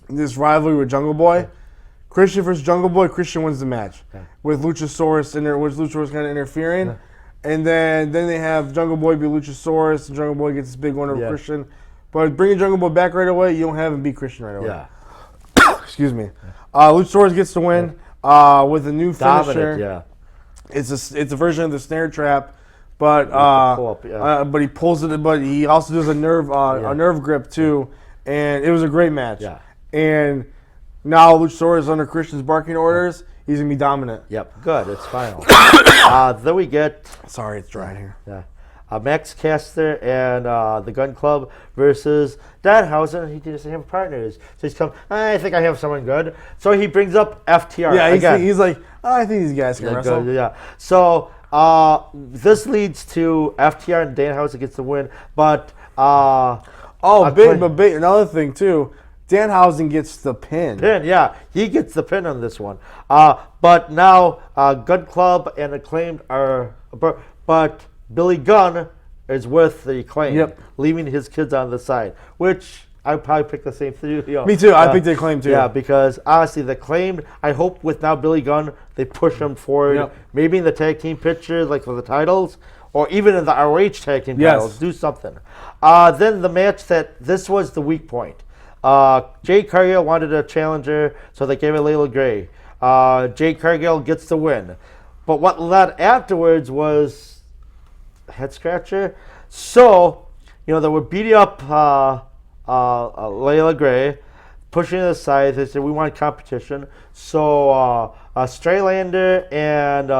rivalry with Jungle Boy, yeah. Christian versus Jungle Boy, Christian wins the match. Yeah. With Luchasaurus kind of interfering. Yeah. And then they have Jungle Boy be Luchasaurus, and Jungle Boy gets this big one over Christian. But bringing Jungle Boy back right away, you don't have him beat Christian right away. Yeah. Excuse me. Luchasaurus gets the win with a new finisher. Dominant, yeah. It's a version of the snare trap, but but he pulls it. But he also does a nerve grip too, and it was a great match. Yeah. And now Luchasaurus is under Christian's barking orders. He's gonna be dominant. Yep. Good. It's final. Then we get. Sorry, it's dry here. Yeah. Max Caster and the Gun Club versus Danhausen. He doesn't have partners. So he's come, I think I have someone good. So he brings up FTR. Yeah, he's like, I think these guys can wrestle. Good, yeah. So this leads to FTR and Danhausen gets the win. But another thing too, Danhausen gets the pin. Yeah, he gets the pin on this one. But now Gun Club and Acclaimed are, but Billy Gunn is with the Acclaimed, leaving his kids on the side, which I would probably pick the same thing. Me too. I picked the Acclaimed too. Yeah, because honestly, the Acclaimed, I hope with now Billy Gunn, they push him forward, maybe in the tag team picture, like for the titles, or even in the ROH tag team titles, do something. Then the match this was the weak point. Jade Cargill wanted a challenger, so they gave it Layla Gray. Jade Cargill gets the win. But what led afterwards was head scratcher. So, they were beating up Layla Gray, pushing it aside. They said, we want competition. So, Straylander and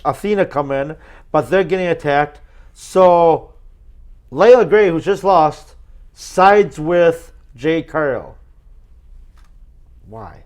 Athena come in, but they're getting attacked. So, Layla Gray, who's just lost, sides with Jade Cargill. Why?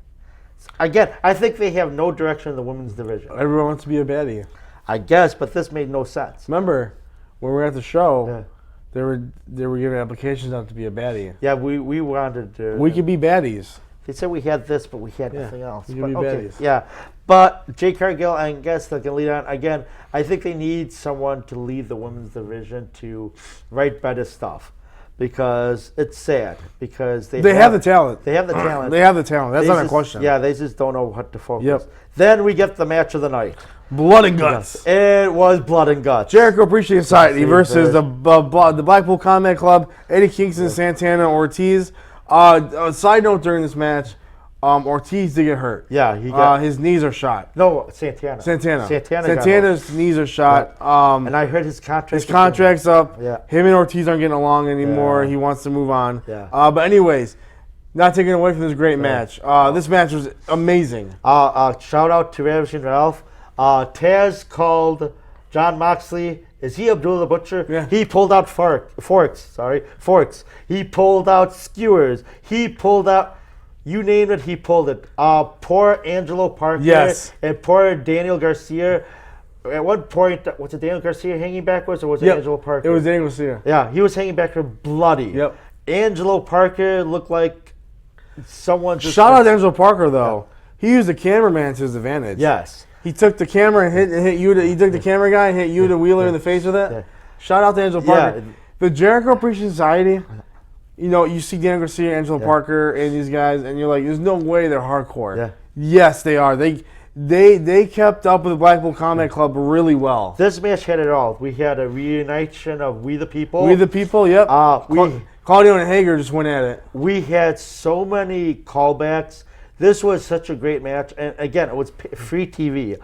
Again, I think they have no direction in the women's division. Everyone wants to be a baddie. I guess, but this made no sense. Remember, when we were at the show, they were giving applications out to be a baddie. Yeah, we wanted to. We could be baddies. They said we had this, but we had nothing else. We could be baddies. Yeah, but Jade Cargill, I guess they can lead on. Again, I think they need someone to lead the women's division to write better stuff. Because it's sad. Because they have the talent. They have the talent. They have the talent. That's not a question. Yeah, they just don't know what to focus. Yep. Then we get the match of the night. Blood and guts. Yes, it was blood and guts. Jericho Appreciation Society versus the Blackpool Combat Club, Eddie Kingston, Santana, Ortiz. Side note during this match, Ortiz did get hurt. Yeah, he got his knees are shot. No, Santana. Santana's knees are shot. And I heard his contract. His contract's up. Yeah. Him and Ortiz aren't getting along anymore. He wants to move on. Yeah. But anyways, not taking away from this great match. This match was amazing. Shout out to Ravishing Ralph. Taz called John Moxley. Is he Abdullah the Butcher? Yeah. He pulled out forks. He pulled out skewers. He pulled out. You name it, he pulled it. Poor Angelo Parker and poor Daniel Garcia. At one point, was it Daniel Garcia hanging backwards or was it Angelo Parker? It was Daniel Garcia. Yeah, he was hanging backwards bloody. Yep. Angelo Parker looked like someone just... Shout out to Angelo Parker, though. Yeah. He used the cameraman to his advantage. Yes. He took the camera and hit you. He took the camera guy and hit you, the Wheeler, in the face with it. Yeah. Shout out to Angelo Parker. Yeah. The Jericho Appreciation Society... you see Dan Garcia, Angelo Parker, and these guys, and you're like, there's no way they're hardcore. Yeah. Yes, they are. They kept up with the Blackpool Combat Club really well. This match had it all. We had a reunition of We the People. We the People, yep. Claudio and Hager just went at it. We had so many callbacks. This was such a great match. And again, it was free TV.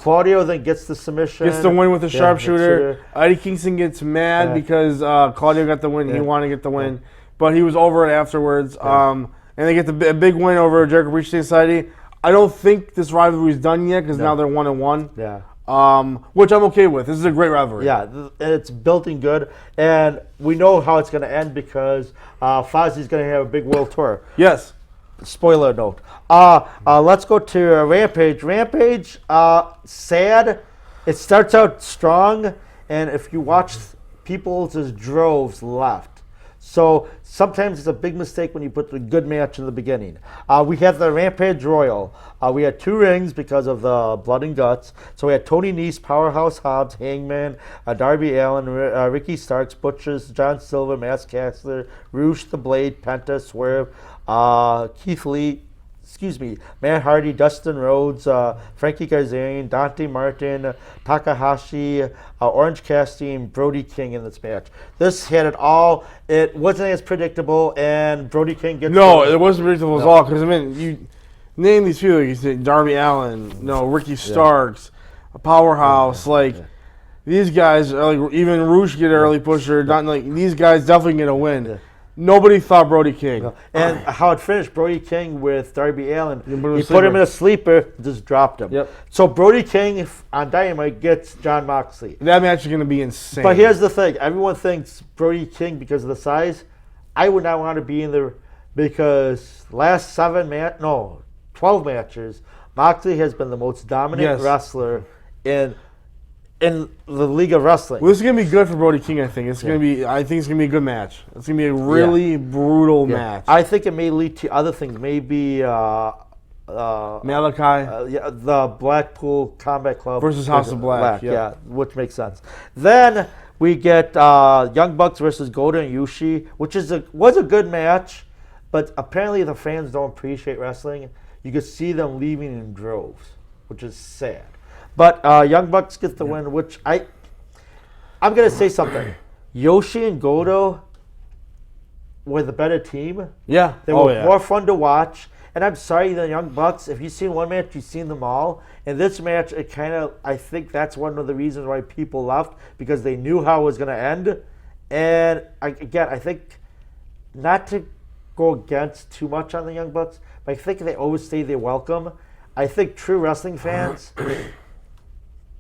Claudio then gets the submission. Gets the win with the sharpshooter. shooter. Eddie Kingston gets mad because Claudio got the win. He wanted to get the win, but he was over it afterwards. And they get a big win over Jericho Appreciation Society. I don't think this rivalry is done yet because now they're 1-1. Yeah. Which I'm okay with. This is a great rivalry. Yeah, and it's built in good, and we know how it's going to end because Fozzie's going to have a big world tour. Yes. Spoiler note. Let's go to Rampage. Rampage, sad. It starts out strong, and if you watch, people just droves left. So sometimes it's a big mistake when you put the good match in the beginning. We had the Rampage Royal. We had 2 rings because of the blood and guts. So we had Tony Nese, Powerhouse Hobbs, Hangman, Darby Allin, Ricky Starks, Butchers, John Silver, Mass Caster, Roosh the Blade, Penta, Swerve, Keith Lee, Matt Hardy, Dustin Rhodes, Frankie Kazarian, Dante Martin, Takahashi, Orange Cassidy, and Brody King in this match. This had it all. It wasn't as predictable, and Brody King gets it wasn't predictable at all because, I mean, you name these people. You said Darby Allin, Ricky Starks, a Powerhouse. These guys, even Roosh get an early pusher. These guys definitely get a win. Yeah. Nobody thought Brody King. And how it finished, Brody King with Darby Allin, he put him in a sleeper, just dropped him. Yep. So Brody King on Dynamite gets John Moxley. That match is going to be insane. But here's the thing. Everyone thinks Brody King because of the size. I would not want to be in there because last 12 matches, Moxley has been the most dominant wrestler in the League of Wrestling. Well, this is gonna be good for Brody King. I think it's gonna be a good match. It's gonna be a really brutal match. I think it may lead to other things. Maybe Malachi, the Blackpool Combat Club versus House of Black. Yeah, which makes sense. Then we get Young Bucks versus Goda and Yushi, which was a good match, but apparently the fans don't appreciate wrestling. You could see them leaving in droves, which is sad. But Young Bucks get the win, which I'm going to say something. Yoshi and Goto were the better team. Yeah. They were more fun to watch. And I'm sorry, the Young Bucks, if you've seen one match, you've seen them all. In this match, I think that's one of the reasons why people left, because they knew how it was going to end. And I think not to go against too much on the Young Bucks, but I think they always stay their welcome. I think true wrestling fans...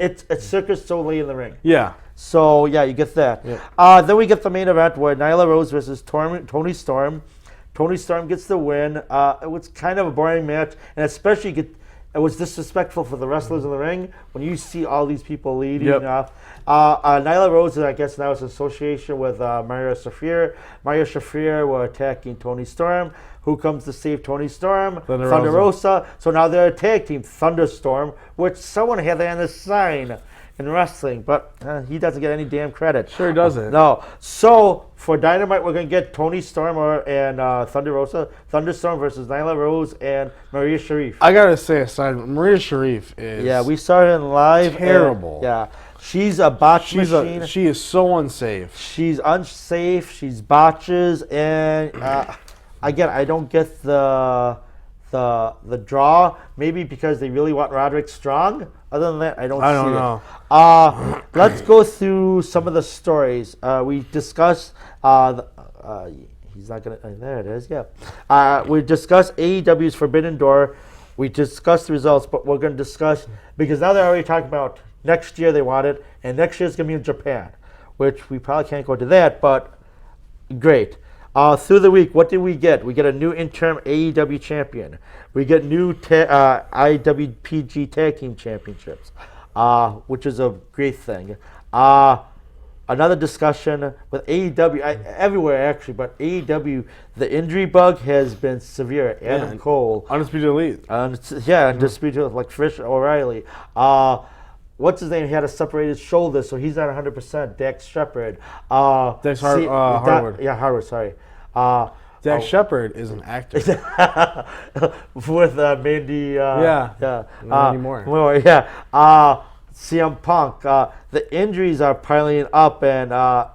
It's circus solely in the ring. Yeah. So, you get that. Yeah. Then we get the main event where Nyla Rose versus Toni Storm. Toni Storm gets the win. It was kind of a boring match, and especially it was disrespectful for the wrestlers in the ring when you see all these people leading off. Nyla Rose, I guess now is association with Maria Shafir. Maria Shafir were attacking Toni Storm. Who comes to save Toni Storm? Thunder Rosa. So now they're a tag team, Thunderstorm, which someone had that on the sign in wrestling, but he doesn't get any damn credit. Sure he doesn't. No. So for Dynamite, we're going to get Toni Storm and Thunder Rosa. Thunderstorm versus Nyla Rose and Maria Sharif. I got to say, aside, Maria Sharif is... Yeah, we saw her in live. Terrible. She's a botch machine. She is so unsafe. She's unsafe. She's botches, and... Again, I don't get the draw. Maybe because they really want Roderick Strong. Other than that, I don't know. Let's go through some of the stories. We discussed. He's not gonna. There it is. Yeah. We discussed AEW's Forbidden Door. We discussed the results, but we're going to discuss because now they're already talking about next year they want it, and next year's going to be in Japan, which we probably can't go to that, but great. Through the week, what did we get? We get a new interim AEW champion. We get new IWPG Tag Team Championships, which is a great thing. Another discussion with AEW, everywhere actually, but AEW, the injury bug has been severe. Adam Cole. Undisputed Elite. Undisputed, like Fish O'Reilly. What's his name? He had a separated shoulder, so he's not 100%. Dax Shepard. Harwood. Harwood, sorry. Dax Shepard is an actor. With Mandy. Mandy Moore. CM Punk. The injuries are piling up, and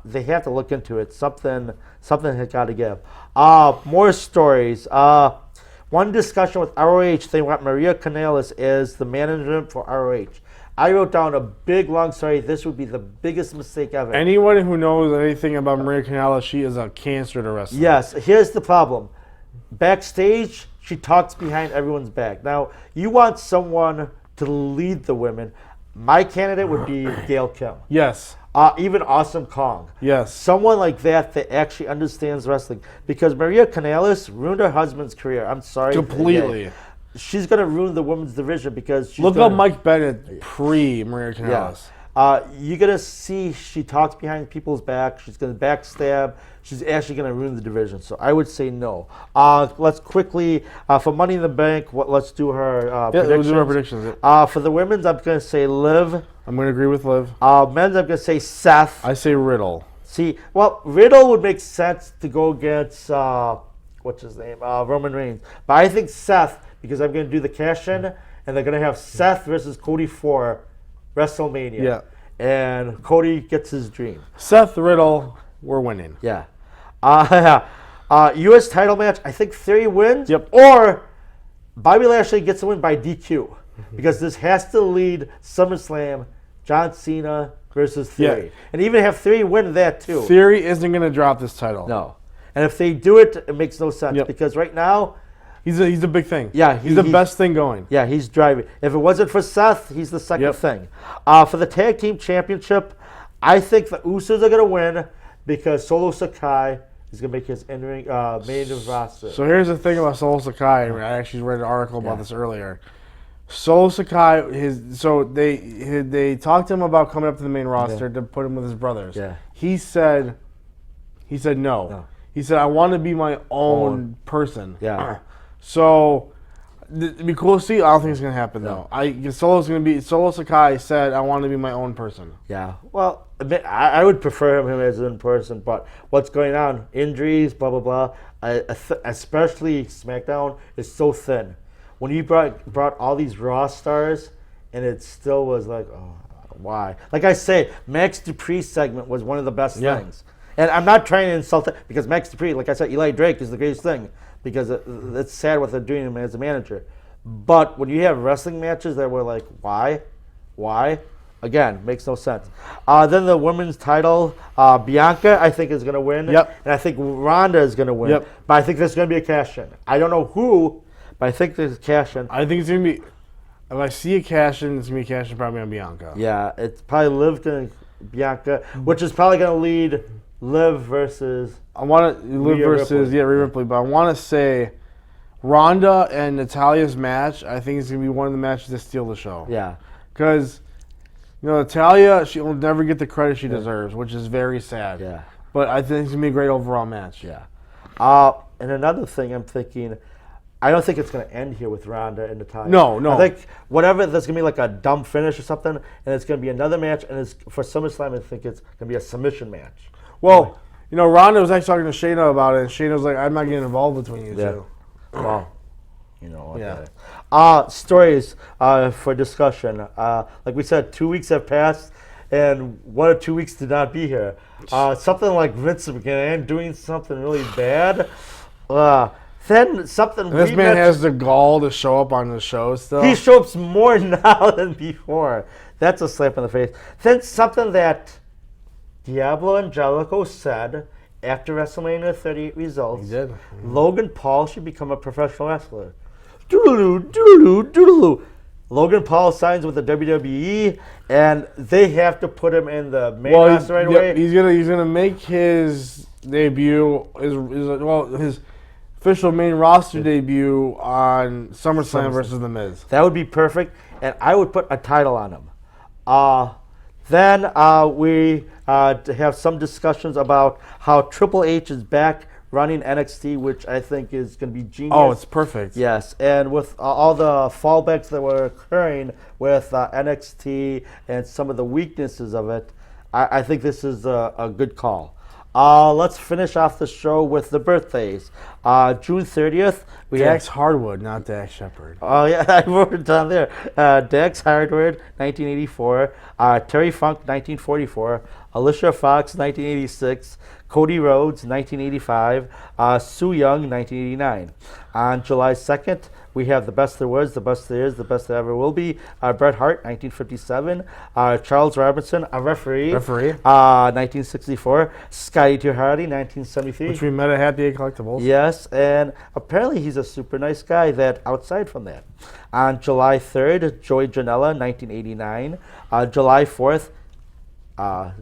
they have to look into it. Something has got to give. More stories. One discussion with ROH, they want Maria Kanellis as the management for ROH. I wrote down a big, long story. This would be the biggest mistake ever. Anyone who knows anything about Maria Kanellis, she is a cancer to wrestling. Yes, here's the problem. Backstage, she talks behind everyone's back. Now, you want someone to lead the women. My candidate would be Gail Kim. Yes. Even Awesome Kong. Yes. Someone like that actually understands wrestling. Because Maria Kanellis ruined her husband's career. I'm sorry. Completely. She's going to ruin the women's division because she's Look up Mike Bennett pre-Maria Kanellis. You're going to see she talks behind people's back. She's going to backstab. She's actually going to ruin the division. So I would say no. Let's quickly, for Money in the Bank, let's do her predictions. We'll do our predictions. For the women's, I'm going to say Liv. I'm going to agree with Liv. Men's, I'm going to say Seth. I say Riddle. See, well, Riddle would make sense to go against, what's his name, Roman Reigns. But I think Seth, because I'm going to do the cash-in, and they're going to have Seth versus Cody for WrestleMania. Yeah. And Cody gets his dream. Seth Riddle, we're winning. Yeah. U.S. title match, I think Theory wins. Yep. Or Bobby Lashley gets a win by DQ. Because this has to lead SummerSlam, John Cena versus Theory. Yeah. And even have Theory win that too. Theory isn't going to drop this title. No. And if they do it, it makes no sense. Yep. Because right now, he's a big thing. Yeah, he's the best thing going. Yeah, he's driving. If it wasn't for Seth, he's the second thing. For the tag team championship, I think the Usos are going to win because Solo Sakai is going to make his main roster. So here's the thing about Solo Sakai. I actually read an article about this earlier. Solo Sakai, they talked to him about coming up to the main roster to put him with his brothers. Yeah. He said no. He said, I want to be my own person. Yeah. So it'd be cool to see. I don't think it's gonna happen though. Solo Sakai said, I want to be my own person. Yeah. Well, I would prefer him as in person, but what's going on? Injuries, blah blah blah. Especially SmackDown is so thin. When you brought all these Raw stars, and it still was like, oh, why? Like I say, Max Dupree's segment was one of the best things. And I'm not trying to insult it, because Max Dupree, like I said, Eli Drake is the greatest thing, because it's sad what they're doing him as a manager. But when you have wrestling matches that were like, why? Again, makes no sense. Then the women's title, Bianca, I think, is going to win. Yep. And I think Ronda is going to win. Yep. But I think there's going to be a cash-in. I don't know who, but I think there's a cash-in. I think it's going to be, if I see a cash-in, it's going to be a cash-in probably on Bianca. Yeah, it's probably Liv to Bianca, which is probably going to lead Liv versus... I want to Liv versus Rhea Ripley, but I want to say Ronda and Natalia's match. I think it's gonna be one of the matches that steal the show. Yeah, because Natalya, she will never get the credit she deserves, which is very sad. Yeah, but I think it's gonna be a great overall match. Yeah. And another thing I'm thinking, I don't think it's gonna end here with Ronda and Natalya. No. I think whatever, there's gonna be like a dumb finish or something, and it's gonna be another match, and it's for SummerSlam. I think it's gonna be a submission match. Well. Ronda was actually talking to Shayna about it, and Shayna was like, I'm not getting involved between you two. Well, stories for discussion. Like we said, 2 weeks have passed, and 1 or 2 weeks did not be here. Something like Vince McMahon doing something really bad. Then something and this man has the gall to show up on the show still. He shows up more now than before. That's a slap in the face. Then something that Diablo Angelico said after WrestleMania 38 results. He did. Logan Paul should become a professional wrestler. Doodaloo, doodaloo, doodaloo. Logan Paul signs with the WWE, and they have to put him in the main roster right away. He's gonna make his debut, his official main roster debut on SummerSlam versus The Miz. That would be perfect, and I would put a title on him. Then we have some discussions about how Triple H is back running NXT, which I think is going to be genius. Oh, it's perfect. Yes, and with all the fallbacks that were occurring with NXT and some of the weaknesses of it, I think this is a good call. Let's finish off the show with the birthdays. June 30th. Dax Hardwood, not Dax Shepard. Oh, yeah, I wrote it down there. Dax Hardwood, 1984. Terry Funk, 1944. Alicia Fox, 1986. Cody Rhodes, 1985. Sue Young, 1989. On July 2nd, we have the best there was, the best there is, the best there ever will be. Bret Hart, 1957. Charles Robinson, a referee. 1964. Scotty Too Hardy, 1973. Which we met at Happy Eight Collectibles. Yes, and apparently he's a super nice guy that outside from that. On July 3rd, Joey Janela, 1989. July 4th, a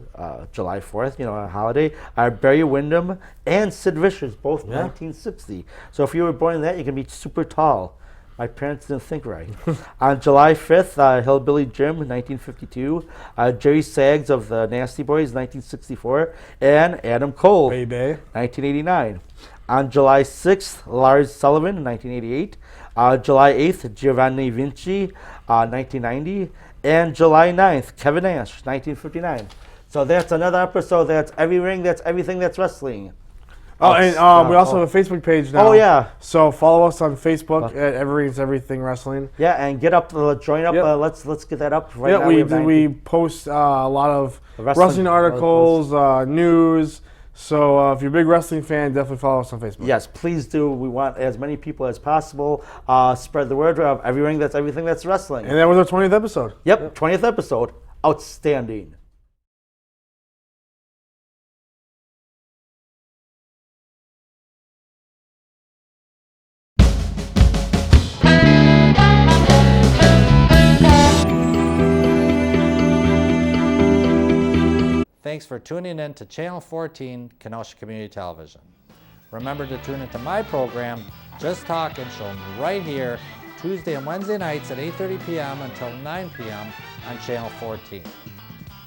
holiday. Barry Windham and Sid Vicious, both 1960. So if you were born in that, you can be super tall. My parents didn't think right. On July 5th, Hillbilly Jim, 1952. Jerry Saggs of the Nasty Boys, 1964. And Adam Cole, Baby. 1989. On July 6th, Lars Sullivan, 1988. July 8th, Giovanni Vinci, 1990. And July 9th, Kevin Nash, 1959. So that's another episode. That's Every Ring. That's everything that's wrestling. Oh, and we also have a Facebook page now. Oh, yeah. So follow us on Facebook at EveryRing's Everything Wrestling. Yeah, and get up, join up. Yep. Let's get that up right now. We post a lot of wrestling articles, news. So if you're a big wrestling fan, definitely follow us on Facebook. Yes, please do. We want as many people as possible. Spread the word of Every Ring. That's everything that's wrestling. And that was our 20th episode. Yep, 20th episode. Outstanding. Thanks for tuning in to Channel 14, Kenosha Community Television. Remember to tune into my program, Just Talkin', shown right here, Tuesday and Wednesday nights at 8:30 p.m. until 9 p.m. on Channel 14.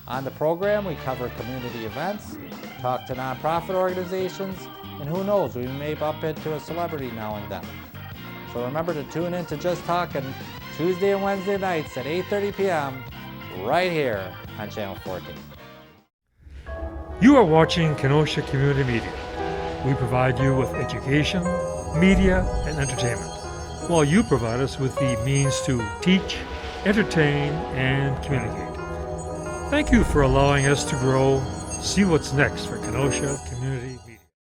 On the program, we cover community events, talk to nonprofit organizations, and who knows, we may bump into a celebrity now and then. So remember to tune in to Just Talkin', Tuesday and Wednesday nights at 8:30 p.m. right here on Channel 14. You are watching Kenosha Community Media. We provide you with education, media, and entertainment, while you provide us with the means to teach, entertain, and communicate. Thank you for allowing us to grow. See what's next for Kenosha Community Media.